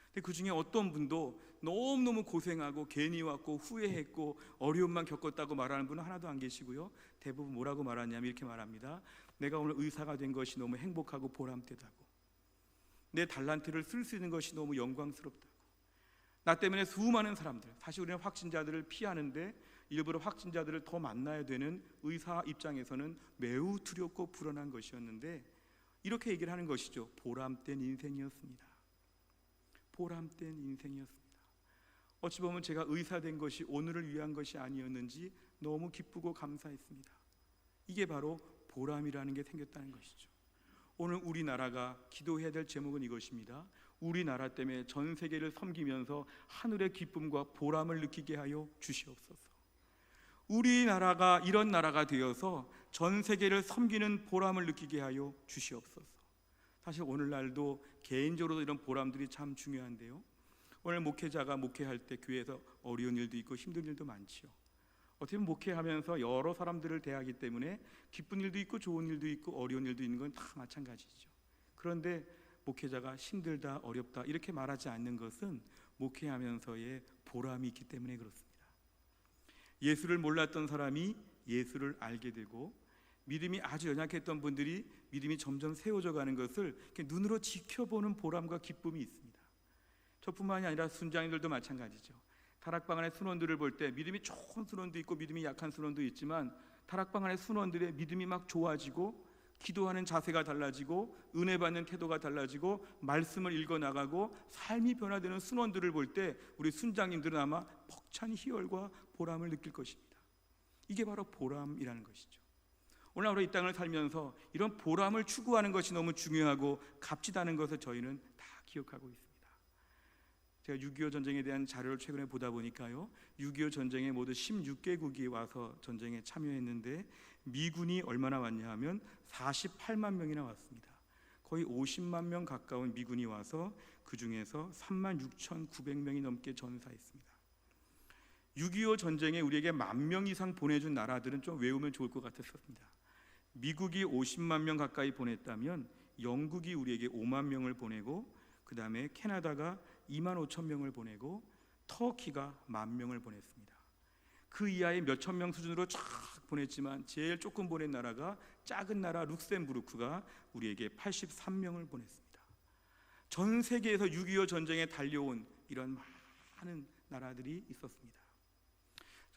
근데 그 중에 어떤 분도 너무너무 고생하고 괜히 왔고 후회했고 어려움만 겪었다고 말하는 분은 하나도 안 계시고요, 대부분 뭐라고 말하냐면 이렇게 말합니다. 내가 오늘 의사가 된 것이 너무 행복하고 보람되다고, 내 달란트를 쓸 수 있는 것이 너무 영광스럽다고, 나 때문에 수많은 사람들, 사실 우리는 확진자들을 피하는데 일부러 확진자들을 더 만나야 되는 의사 입장에서는 매우 두렵고 불안한 것이었는데, 이렇게 얘기를 하는 것이죠. 보람된 인생이었습니다. 보람된 인생이었습니다. 어찌 보면 제가 의사 된 것이 오늘을 위한 것이 아니었는지 너무 기쁘고 감사했습니다. 이게 바로 보람이라는 게 생겼다는 것이죠. 오늘 우리나라가 기도해야 될 제목은 이것입니다. 우리나라 때문에 전 세계를 섬기면서 하늘의 기쁨과 보람을 느끼게 하여 주시옵소서. 우리나라가 이런 나라가 되어서 전 세계를 섬기는 보람을 느끼게 하여 주시옵소서. 사실 오늘날도 개인적으로 이런 보람들이 참 중요한데요, 오늘 목회자가 목회할 때 교회에서 어려운 일도 있고 힘든 일도 많지요. 어떻게 보면 목회하면서 여러 사람들을 대하기 때문에 기쁜 일도 있고 좋은 일도 있고 어려운 일도 있는 건 다 마찬가지죠. 그런데 목회자가 힘들다 어렵다 이렇게 말하지 않는 것은 목회하면서의 보람이 있기 때문에 그렇습니다. 예수를 몰랐던 사람이 예수를 알게 되고, 믿음이 아주 연약했던 분들이 믿음이 점점 세워져 가는 것을 이렇게 눈으로 지켜보는 보람과 기쁨이 있습니다. 저뿐만이 아니라 순장님들도 마찬가지죠. 다락방 안에 순원들을 볼 때 믿음이 좋은 순원도 있고 믿음이 약한 순원도 있지만 다락방 안에 순원들의 믿음이 막 좋아지고 기도하는 자세가 달라지고 은혜 받는 태도가 달라지고 말씀을 읽어 나가고 삶이 변화되는 순원들을 볼 때 우리 순장님들은 아마 벅찬 희열과 보람을 느낄 것입니다. 이게 바로 보람이라는 것이죠. 오늘 하루 이 땅을 살면서 이런 보람을 추구하는 것이 너무 중요하고 값지다는 것을 저희는 다 기억하고 있습니다. 제가 6.25 전쟁에 대한 자료를 최근에 보다 보니까요, 6.25 전쟁에 모두 16개국이 와서 전쟁에 참여했는데 미군이 얼마나 왔냐 하면 48만 명이나 왔습니다. 거의 50만 명 가까운 미군이 와서 그 중에서 36,900명이 넘게 전사했습니다. 6.25 전쟁에 우리에게 10,000명 이상 보내준 나라들은 좀 외우면 좋을 것 같았습니다. 미국이 50만 명 가까이 보냈다면 영국이 우리에게 5만 명을 보내고, 그 다음에 캐나다가 25,000명을 보내고, 터키가 10,000명을 보냈습니다. 그 이하의 몇천 명 수준으로 쫙 보냈지만 제일 조금 보낸 나라가 작은 나라 룩셈부르크가 우리에게 83명을 보냈습니다. 전 세계에서 6.25 전쟁에 달려온 이런 많은 나라들이 있었습니다.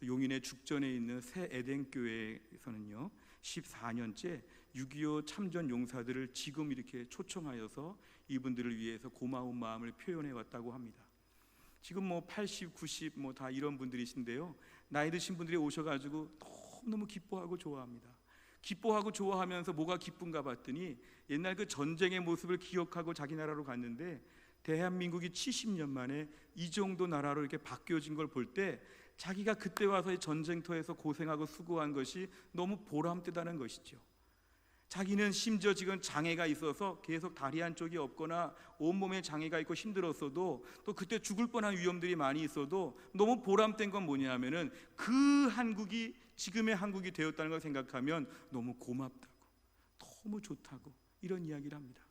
용인의 죽전에 있는 새 에덴 교회에서는요, 14년째 6.25 참전 용사들을 지금 이렇게 초청하여서 이분들을 위해서 고마운 마음을 표현해 왔다고 합니다. 지금 80, 90 다 이런 분들이신데요, 나이 드신 분들이 오셔가지고 너무너무 기뻐하고 좋아합니다. 기뻐하고 좋아하면서 뭐가 기쁜가 봤더니 옛날 그 전쟁의 모습을 기억하고 자기 나라로 갔는데 대한민국이 70년 만에 이 정도 나라로 이렇게 바뀌어진 걸 볼 때 자기가 그때 와서 이 전쟁터에서 고생하고 수고한 것이 너무 보람되다는 것이죠. 자기는 심지어 지금 장애가 있어서 계속 다리 한쪽이 없거나 온몸에 장애가 있고 힘들었어도, 또 그때 죽을 뻔한 위험들이 많이 있어도 너무 보람된 건 뭐냐 하면은 그 한국이 지금의 한국이 되었다는 걸 생각하면 너무 고맙다고, 너무 좋다고 이런 이야기를 합니다.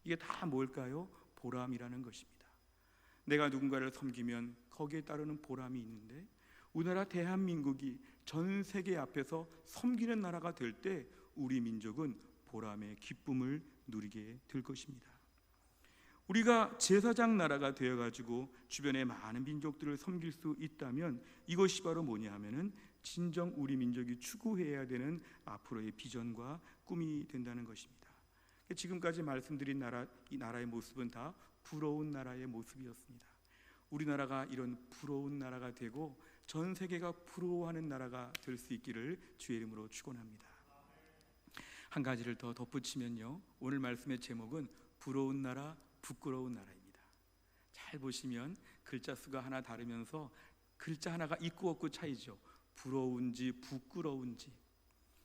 이게 다 뭘까요? 보람이라는 것입니다. 내가 누군가를 섬기면 거기에 따르는 보람이 있는데, 우리나라 대한민국이 전 세계 앞에서 섬기는 나라가 될 때 우리 민족은 보람의 기쁨을 누리게 될 것입니다. 우리가 제사장 나라가 되어가지고 주변의 많은 민족들을 섬길 수 있다면 이것이 바로 뭐냐 하면은 진정 우리 민족이 추구해야 되는 앞으로의 비전과 꿈이 된다는 것입니다. 지금까지 말씀드린 이 나라의 모습은 다 부러운 나라의 모습이었습니다. 우리나라가 이런 부러운 나라가 되고 전 세계가 부러워하는 나라가 될 수 있기를 주의 이름으로 축원합니다. 한 가지를 더 덧붙이면요, 오늘 말씀의 제목은 부러운 나라, 부끄러운 나라입니다. 잘 보시면 글자 수가 하나 다르면서 글자 하나가 있고 없고 차이죠. 부러운지 부끄러운지.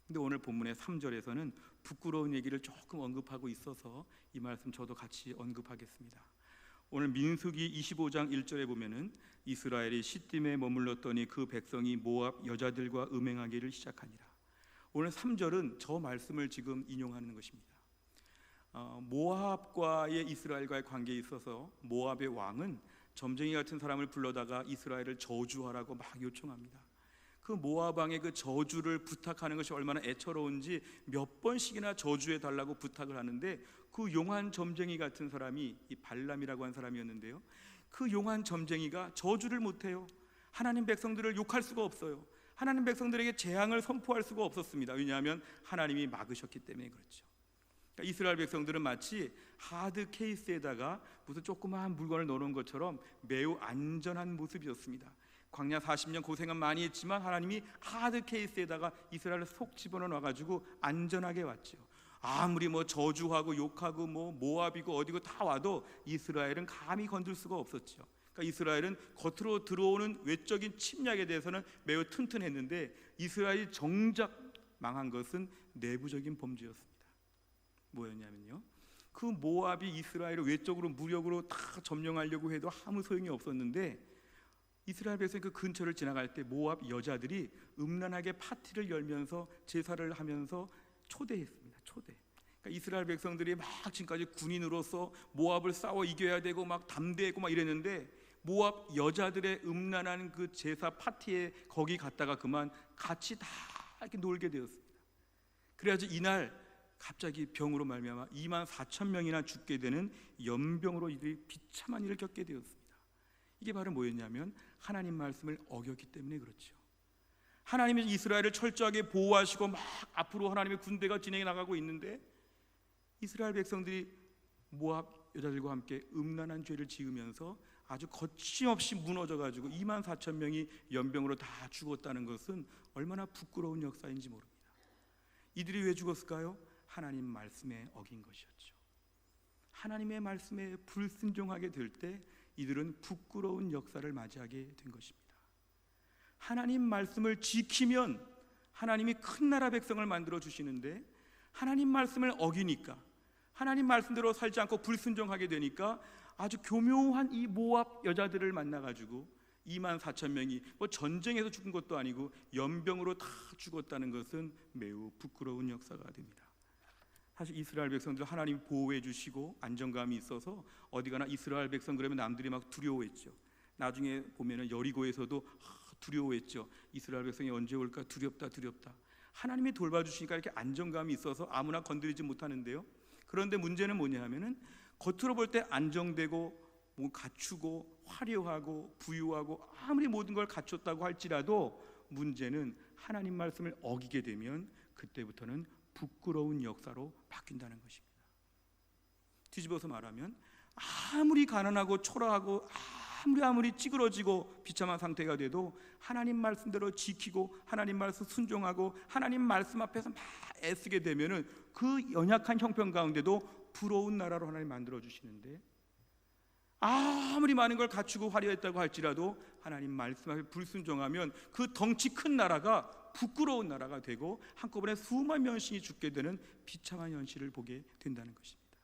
근데 오늘 본문의 3절에서는 부끄러운 얘기를 조금 언급하고 있어서 이 말씀 저도 같이 언급하겠습니다. 오늘 민수기 25장 1절에 보면은 이스라엘이 시딤에 머물렀더니 그 백성이 모압 여자들과 음행하기를 시작하니라. 오늘 3절은 저 말씀을 지금 인용하는 것입니다. 모압과의 이스라엘과의 관계에 있어서 모압의 왕은 점쟁이 같은 사람을 불러다가 이스라엘을 저주하라고 막 요청합니다. 그 모압 왕의 그 저주를 부탁하는 것이 얼마나 애처로운지 몇 번씩이나 저주해 달라고 부탁을 하는데, 그 용한 점쟁이 같은 사람이 이 발람이라고 한 사람이었는데요, 그 용한 점쟁이가 저주를 못해요. 하나님 백성들을 욕할 수가 없어요. 하나님 백성들에게 재앙을 선포할 수가 없었습니다. 왜냐하면 하나님이 막으셨기 때문에 그렇죠. 그러니까 이스라엘 백성들은 마치 하드 케이스에다가 무슨 조그마한 물건을 넣어놓은 것처럼 매우 안전한 모습이었습니다. 광야 40년 고생은 많이 했지만 하나님이 하드 케이스에다가 이스라엘을 속 집어넣어가지고 안전하게 왔죠. 아무리 저주하고 욕하고 모압이고 어디고 다 와도 이스라엘은 감히 건들 수가 없었죠. 그러니까 이스라엘은 겉으로 들어오는 외적인 침략에 대해서는 매우 튼튼했는데 이스라엘이 정작 망한 것은 내부적인 범죄였습니다. 뭐였냐면요, 그 모압이 이스라엘을 외적으로 무력으로 다 점령하려고 해도 아무 소용이 없었는데, 이스라엘 백성이 그 근처를 지나갈 때 모압 여자들이 음란하게 파티를 열면서 제사를 하면서 초대했습니다. 초대. 그러니까 이스라엘 백성들이 막 지금까지 군인으로서 모압을 싸워 이겨야 되고 막 담대했고 막 이랬는데, 모압 여자들의 음란한 그 제사 파티에 거기 갔다가 그만 같이 다 이렇게 놀게 되었습니다. 그래가지고 이날 갑자기 병으로 말미암아 24,000명이나 죽게 되는 연병으로 이들이 비참한 일을 겪게 되었습니다. 이게 바로 뭐였냐면 하나님 말씀을 어겼기 때문에 그렇죠. 하나님이 이스라엘을 철저하게 보호하시고 막 앞으로 하나님의 군대가 진행해 나가고 있는데 이스라엘 백성들이 모압 여자들과 함께 음란한 죄를 지으면서 아주 거침없이 무너져가지고 24,000명이 연병으로 다 죽었다는 것은 얼마나 부끄러운 역사인지 모릅니다. 이들이 왜 죽었을까요? 하나님 말씀에 어긴 것이었죠. 하나님의 말씀에 불순종하게 될 때 이들은 부끄러운 역사를 맞이하게 된 것입니다. 하나님 말씀을 지키면 하나님이 큰 나라 백성을 만들어 주시는데 하나님 말씀을 어기니까, 하나님 말씀대로 살지 않고 불순종하게 되니까 아주 교묘한 이 모압 여자들을 만나가지고 24,000명이 뭐 전쟁에서 죽은 것도 아니고 연병으로 다 죽었다는 것은 매우 부끄러운 역사가 됩니다. 사실 이스라엘 백성들 하나님 보호해 주시고 안정감이 있어서 어디 가나 이스라엘 백성 그러면 남들이 막 두려워했죠. 나중에 보면은 여리고에서도 두려워했죠. 이스라엘 백성이 언제 올까 두렵다. 하나님이 돌봐주시니까 이렇게 안정감이 있어서 아무나 건드리지 못하는데요. 그런데 문제는 뭐냐 하면은 겉으로 볼 때 안정되고 뭐 갖추고 화려하고 부유하고 아무리 모든 걸 갖췄다고 할지라도 문제는 하나님 말씀을 어기게 되면 그때부터는 부끄러운 역사로 바뀐다는 것입니다. 뒤집어서 말하면 아무리 가난하고 초라하고 아무리 찌그러지고 비참한 상태가 돼도 하나님 말씀대로 지키고 하나님 말씀 순종하고 하나님 말씀 앞에서 막 애쓰게 되면은 그 연약한 형편 가운데도 부러운 나라로 하나님 만들어 주시는데, 아무리 많은 걸 갖추고 화려했다고 할지라도 하나님 말씀 앞에 불순종하면 그 덩치 큰 나라가 부끄러운 나라가 되고 한꺼번에 수만 명씩이 죽게 되는 비참한 현실을 보게 된다는 것입니다.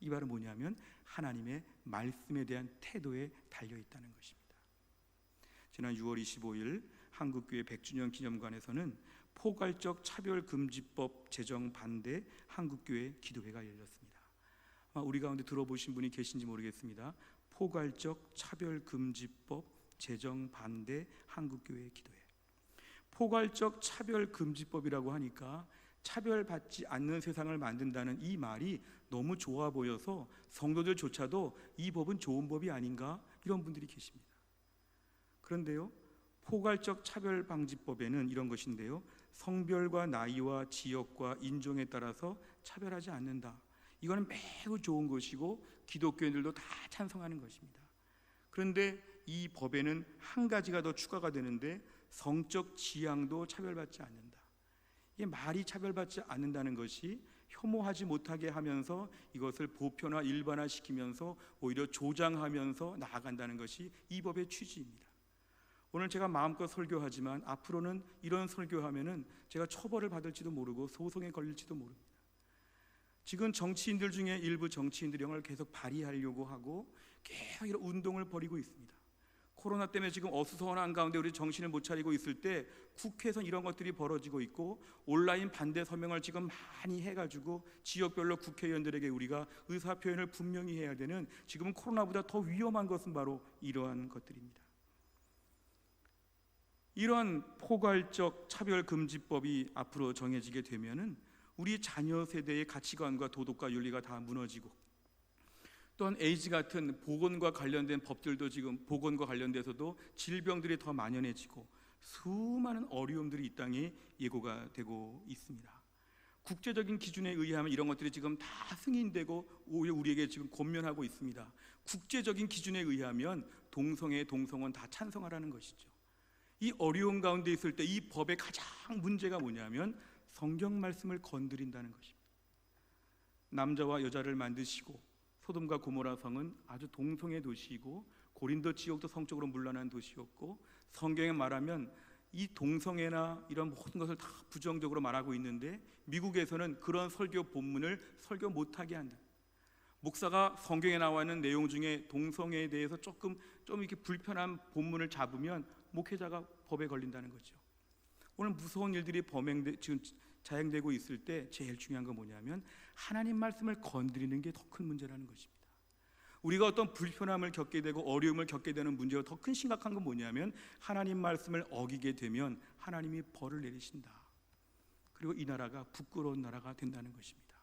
이 말은 뭐냐면 하나님의 말씀에 대한 태도에 달려 있다는 것입니다. 지난 6월 25일 한국교회 100주년 기념관에서는 포괄적 차별금지법 제정 반대 한국교회 기도회가 열렸습니다. 우리 가운데 들어보신 분이 계신지 모르겠습니다. 포괄적 차별금지법 제정 반대 한국교회 기도회. 포괄적 차별금지법이라고 하니까 차별받지 않는 세상을 만든다는 이 말이 너무 좋아 보여서 성도들조차도 이 법은 좋은 법이 아닌가 이런 분들이 계십니다. 그런데요, 포괄적 차별방지법에는 이런 것인데요, 성별과 나이와 지역과 인종에 따라서 차별하지 않는다. 이거는 매우 좋은 것이고 기독교인들도 다 찬성하는 것입니다. 그런데 이 법에는 한 가지가 더 추가가 되는데 성적 지향도 차별받지 않는다. 이게 말이 차별받지 않는다는 것이 혐오하지 못하게 하면서 이것을 보편화 일반화시키면서 오히려 조장하면서 나아간다는 것이 이 법의 취지입니다. 오늘 제가 마음껏 설교하지만 앞으로는 이런 설교하면은 제가 처벌을 받을지도 모르고 소송에 걸릴지도 모릅니다. 지금 정치인들 중에 일부 정치인들이 이걸 계속 발의하려고 하고 계속 이런 운동을 벌이고 있습니다. 코로나 때문에 지금 어수선한 가운데 우리 정신을 못 차리고 있을 때 국회에서 이런 것들이 벌어지고 있고 온라인 반대 서명을 지금 많이 해가지고 지역별로 국회의원들에게 우리가 의사표현을 분명히 해야 되는, 지금은 코로나보다 더 위험한 것은 바로 이러한 것들입니다. 이러한 포괄적 차별금지법이 앞으로 정해지게 되면은 우리 자녀 세대의 가치관과 도덕과 윤리가 다 무너지고, 또한 에이즈 같은 보건과 관련된 법들도 지금 보건과 관련돼서도 질병들이 더 만연해지고 수많은 어려움들이 이 땅에 예고가 되고 있습니다. 국제적인 기준에 의하면 이런 것들이 지금 다 승인되고 오히려 우리에게 지금 권면하고 있습니다. 국제적인 기준에 의하면 동성애, 동성혼 다 찬성하라는 것이죠. 이 어려운 가운데 있을 때 이 법의 가장 문제가 뭐냐면 성경 말씀을 건드린다는 것입니다. 남자와 여자를 만드시고 소돔과 고모라 성은 아주 동성애 도시이고 고린도 지역도 성적으로 문란한 도시였고, 성경에 말하면 이 동성애나 이런 모든 것을 다 부정적으로 말하고 있는데 미국에서는 그런 설교 본문을 설교 못하게 한다. 목사가 성경에 나와 있는 내용 중에 동성애에 대해서 좀 이렇게 불편한 본문을 잡으면 목회자가 법에 걸린다는 거죠. 오늘 무서운 일들이 지금 자행되고 있을 때 제일 중요한 건 뭐냐면 하나님 말씀을 건드리는 게 더 큰 문제라는 것입니다. 우리가 어떤 불편함을 겪게 되고 어려움을 겪게 되는 문제가 더 큰 심각한 건 뭐냐면 하나님 말씀을 어기게 되면 하나님이 벌을 내리신다. 그리고 이 나라가 부끄러운 나라가 된다는 것입니다.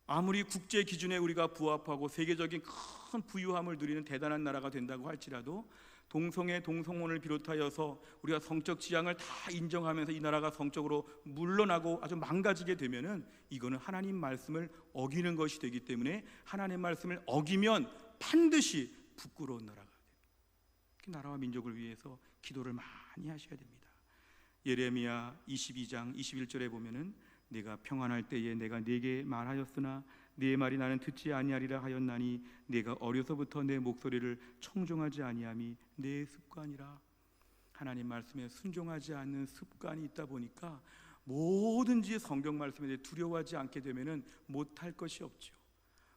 아무리 국제 기준에 우리가 부합하고 세계적인 큰 부유함을 누리는 대단한 나라가 된다고 할지라도 동성애, 동성혼을 비롯하여서 우리가 성적 지향을 다 인정하면서 이 나라가 성적으로 물러나고 아주 망가지게 되면은 이거는 하나님 말씀을 어기는 것이 되기 때문에 하나님 말씀을 어기면 반드시 부끄러운 나라가 됩니다. 나라와 민족을 위해서 기도를 많이 하셔야 됩니다. 예레미야 22장 21절에 보면은 내가 평안할 때에 내가 네게 말하였으나 네 말이 나는 듣지 아니하리라 하였나니 내가 어려서부터 내 목소리를 청종하지 아니함이 내 습관이라. 하나님 말씀에 순종하지 않는 습관이 있다 보니까 뭐든지 성경 말씀에 대해 두려워하지 않게 되면은 못할 것이 없죠.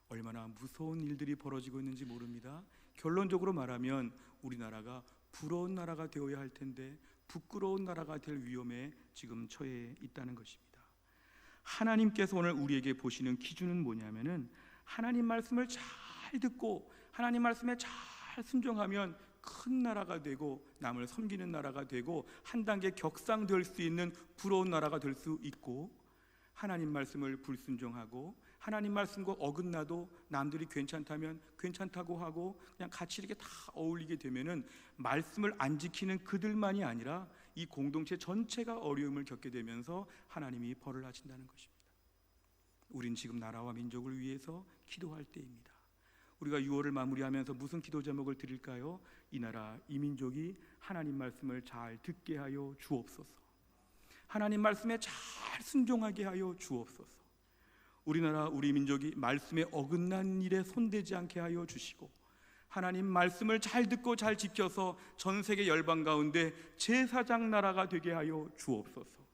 얼마나 무서운 일들이 벌어지고 있는지 모릅니다. 결론적으로 말하면 우리나라가 부러운 나라가 되어야 할 텐데 부끄러운 나라가 될 위험에 지금 처해 있다는 것입니다. 하나님께서 오늘 우리에게 보시는 기준은 뭐냐면은 하나님 말씀을 잘 듣고 하나님 말씀에 잘 순종하면 큰 나라가 되고 남을 섬기는 나라가 되고 한 단계 격상될 수 있는 부러운 나라가 될 수 있고, 하나님 말씀을 불순종하고 하나님 말씀과 어긋나도 남들이 괜찮다면 괜찮다고 하고 그냥 같이 이렇게 다 어울리게 되면은 말씀을 안 지키는 그들만이 아니라 이 공동체 전체가 어려움을 겪게 되면서 하나님이 벌을 하신다는 것입니다. 우린 지금 나라와 민족을 위해서 기도할 때입니다. 우리가 6월을 마무리하면서 무슨 기도 제목을 드릴까요? 이 나라 이 민족이 하나님 말씀을 잘 듣게 하여 주옵소서. 하나님 말씀에 잘 순종하게 하여 주옵소서. 우리나라 우리 민족이 말씀에 어긋난 일에 손대지 않게 하여 주시고 하나님 말씀을 잘 듣고 잘 지켜서 전 세계 열방 가운데 제사장 나라가 되게 하여 주옵소서.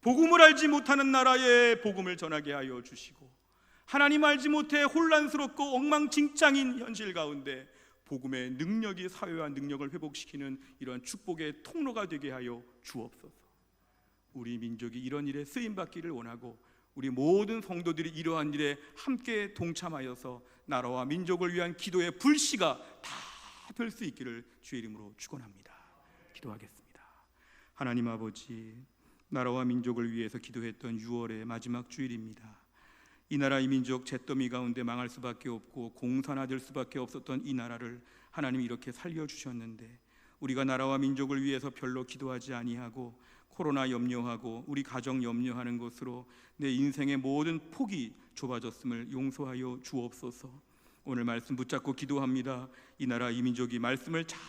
복음을 알지 못하는 나라에 복음을 전하게 하여 주시고 하나님 알지 못해 혼란스럽고 엉망진창인 현실 가운데 복음의 능력이 사회와 능력을 회복시키는 이러한 축복의 통로가 되게 하여 주옵소서. 우리 민족이 이런 일에 쓰임받기를 원하고 우리 모든 성도들이 이러한 일에 함께 동참하여서 나라와 민족을 위한 기도의 불씨가 다 될 수 있기를 주의 이름으로 축원합니다. 기도하겠습니다. 하나님 아버지, 나라와 민족을 위해서 기도했던 6월의 마지막 주일입니다. 이 나라 이 민족 잿더미 가운데 망할 수밖에 없고 공산화될 수밖에 없었던 이 나라를 하나님이 이렇게 살려주셨는데 우리가 나라와 민족을 위해서 별로 기도하지 아니하고 코로나 염려하고 우리 가정 염려하는 것으로 내 인생의 모든 폭이 좁아졌음을 용서하여 주옵소서. 오늘 말씀 붙잡고 기도합니다. 이 나라 이 민족이 말씀을 잘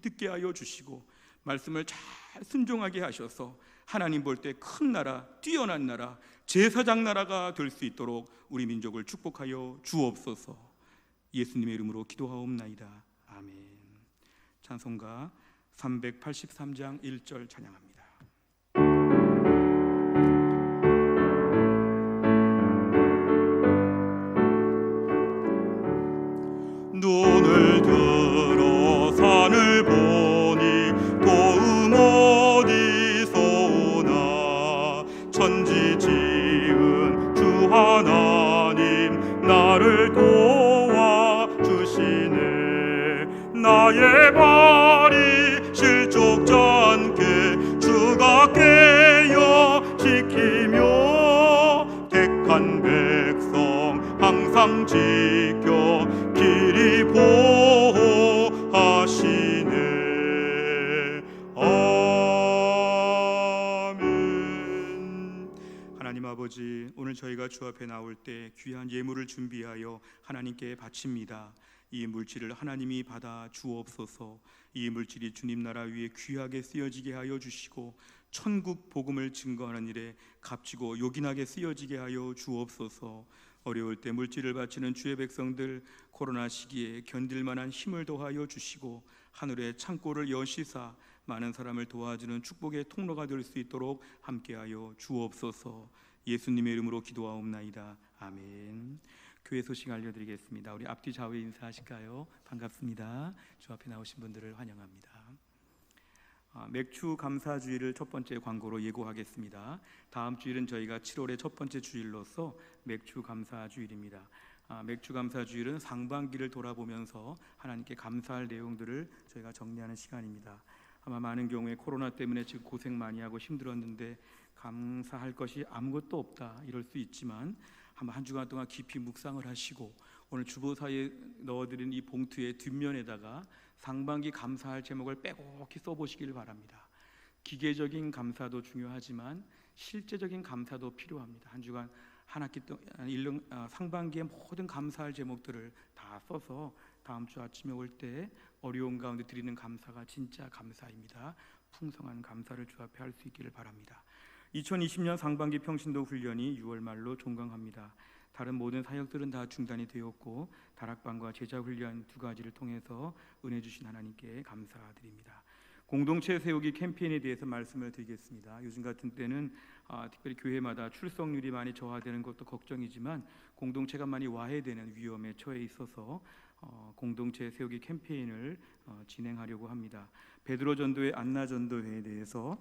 듣게 하여 주시고 말씀을 잘 순종하게 하셔서 하나님 볼 때 큰 나라, 뛰어난 나라, 제사장 나라가 될 수 있도록 우리 민족을 축복하여 주옵소서. 예수님의 이름으로 기도하옵나이다. 아멘. 찬송가 383장 1절 찬양합니다. 눈을 들어 산을 보니 도움 어디서 오나. 천지 지은 주 하나님 나를 도와주시네. 나의 발이 실족지 않게 주가 깨어 지키며 택한 백성 항상 지켜 길이 보호하시네. 아멘. 하나님 아버지, 오늘 저희가 주 앞에 나올 때 귀한 예물을 준비하여 하나님께 바칩니다. 이 물질을 하나님이 받아 주옵소서. 이 물질이 주님 나라 위에 귀하게 쓰여지게 하여 주시고 천국 복음을 증거하는 일에 값지고 요긴하게 쓰여지게 하여 주옵소서. 어려울 때 물질을 바치는 주의 백성들 코로나 시기에 견딜 만한 힘을 더하여 주시고 하늘의 창고를 여시사 많은 사람을 도와주는 축복의 통로가 될 수 있도록 함께하여 주옵소서. 예수님의 이름으로 기도하옵나이다. 아멘. 교회 소식 알려드리겠습니다. 우리 앞뒤 좌우에 인사하실까요? 반갑습니다. 주 앞에 나오신 분들을 환영합니다. 맥주 감사 주일을 첫 번째 광고로 예고하겠습니다. 다음 주일은 저희가 7월의 첫 번째 주일로서 맥주 감사 주일입니다. 맥주 감사 주일은 상반기를 돌아보면서 하나님께 감사할 내용들을 저희가 정리하는 시간입니다. 아마 많은 경우에 코로나 때문에 지금 고생 많이 하고 힘들었는데 감사할 것이 아무것도 없다 이럴 수 있지만 한번 한 주간 동안 깊이 묵상을 하시고 오늘 주보 사이에 넣어드린 이 봉투의 뒷면에다가 상반기 감사할 제목을 빼곡히 써보시길 바랍니다. 기계적인 감사도 중요하지만 실제적인 감사도 필요합니다. 한 주간 한 학기 동안 상반기의 모든 감사할 제목들을 다 써서 다음 주 아침에 올 때 어려운 가운데 드리는 감사가 진짜 감사입니다. 풍성한 감사를 주 앞에 할 수 있기를 바랍니다. 2020년 상반기 평신도 훈련이 6월 말로 종강합니다. 다른 모든 사역들은 다 중단이 되었고 다락방과 제자 훈련 두 가지를 통해서 은혜 주신 하나님께 감사드립니다. 공동체 세우기 캠페인에 대해서 말씀을 드리겠습니다. 요즘 같은 때는 특별히 교회마다 출석률이 많이 저하되는 것도 걱정이지만 공동체가 많이 와해되는 위험에 처해 있어서 공동체 세우기 캠페인을 진행하려고 합니다. 베드로 전도회 안나 전도회에 대해서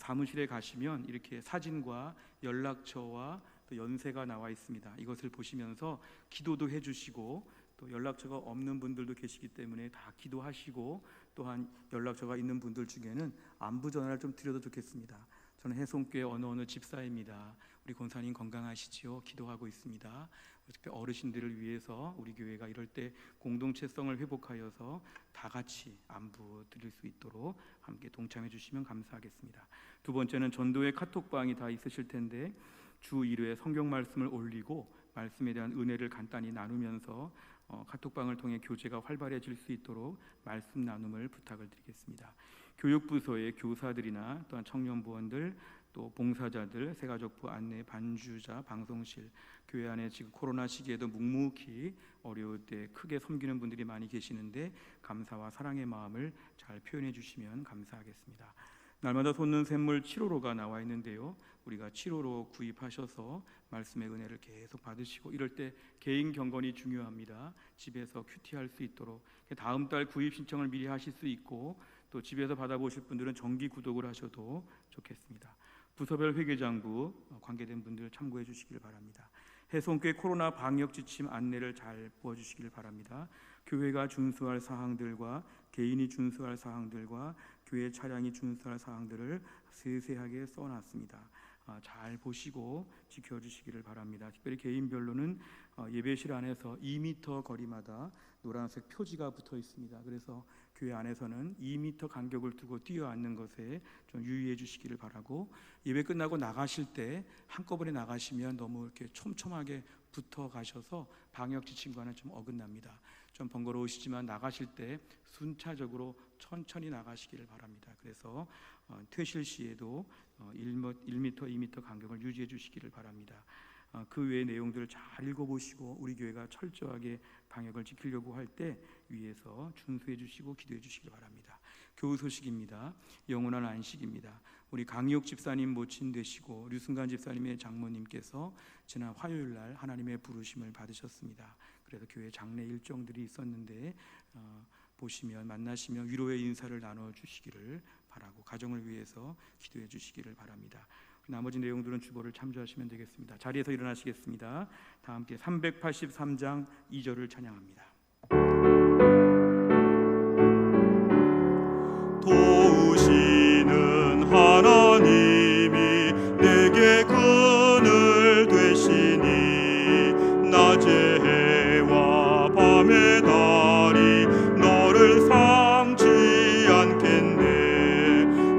사무실에 가시면 이렇게 사진과 연락처와 또 연세가 나와 있습니다. 이것을 보시면서 기도도 해주시고 또 연락처가 없는 분들도 계시기 때문에 다 기도하시고 또한 연락처가 있는 분들 중에는 안부 전화를 좀 드려도 좋겠습니다. 저는 해송교회 어느 집사입니다. 우리 권사님 건강하시지요? 기도하고 있습니다. 특히 어르신들을 위해서 우리 교회가 이럴 때 공동체성을 회복하여서 다 같이 안부 드릴 수 있도록 함께 동참해 주시면 감사하겠습니다. 두 번째는 전도회 카톡방이 다 있으실 텐데 주 1회 성경 말씀을 올리고 말씀에 대한 은혜를 간단히 나누면서 카톡방을 통해 교제가 활발해질 수 있도록 말씀 나눔을 부탁을 드리겠습니다. 교육부서의 교사들이나 또한 청년부원들 또 봉사자들, 새가족부 안내, 반주자, 방송실, 교회 안에 지금 코로나 시기에도 묵묵히 어려울 때 크게 섬기는 분들이 많이 계시는데 감사와 사랑의 마음을 잘 표현해 주시면 감사하겠습니다. 날마다 솟는 샘물 7호로가 나와 있는데요. 우리가 7호로 구입하셔서 말씀의 은혜를 계속 받으시고 이럴 때 개인 경건이 중요합니다. 집에서 큐티할 수 있도록 다음 달 구입 신청을 미리 하실 수 있고 또 집에서 받아보실 분들은 정기 구독을 하셔도 좋겠습니다. 부서별 회계장부 관계된 분들 참고해 주시길 바랍니다. 해송교회 코로나 방역 지침 안내를 잘 보아주시길 바랍니다. 교회가 준수할 사항들과 개인이 준수할 사항들과 교회 차량이 준수할 사항들을 세세하게 써놨습니다. 잘 보시고 지켜주시기를 바랍니다. 특별히 개인별로는 예배실 안에서 2m 거리마다 노란색 표지가 붙어 있습니다. 그래서 교회 안에서는 2m 간격을 두고 뛰어앉는 것에 좀 유의해 주시기를 바라고 예배 끝나고 나가실 때 한꺼번에 나가시면 너무 이렇게 촘촘하게 붙어 가셔서 방역 지침과는 좀 어긋납니다. 좀 번거로우시지만 나가실 때 순차적으로 천천히 나가시기를 바랍니다. 그래서 퇴실 시에도 1m, 2m 간격을 유지해 주시기를 바랍니다. 그 외의 내용들을 잘 읽어보시고 우리 교회가 철저하게 방역을 지키려고 할 때 위에서 준수해 주시고 기도해 주시기 바랍니다. 교우 소식입니다. 영원한 안식입니다. 우리 강희옥 집사님 모친 되시고 류승관 집사님의 장모님께서 지난 화요일 날 하나님의 부르심을 받으셨습니다. 그래서 교회 장례 일정들이 있었는데 보시면 만나시면 위로의 인사를 나눠주시기를 바라고 가정을 위해서 기도해 주시기를 바랍니다. 나머지 내용들은 주보를 참조하시면 되겠습니다. 자리에서 일어나시겠습니다. 다 함께 383장 2절을 찬양합니다. 도우시는 하나님이 내게 그늘 되시니 낮의 해와 밤의 달이 너를 삼지 않겠네.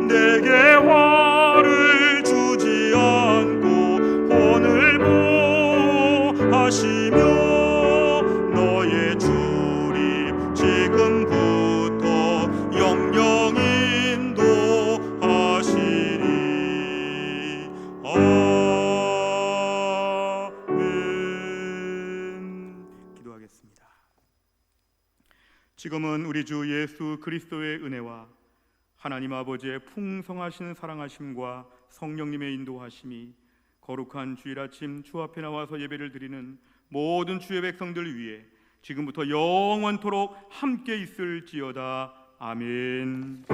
내게 화를 주지 않고 혼을 보하시며 너의 주님 지금부터 영영 인도하시리. 아멘. 기도하겠습니다. 지금은 우리 주 예수 그리스도의 은혜와 하나님 아버지의 풍성하신 사랑하심과 성령님의 인도하심이 거룩한 주일 아침 주 앞에 나와서 예배를 드리는 모든 주의 백성들 위해 지금부터 영원토록 함께 있을지어다. 아멘.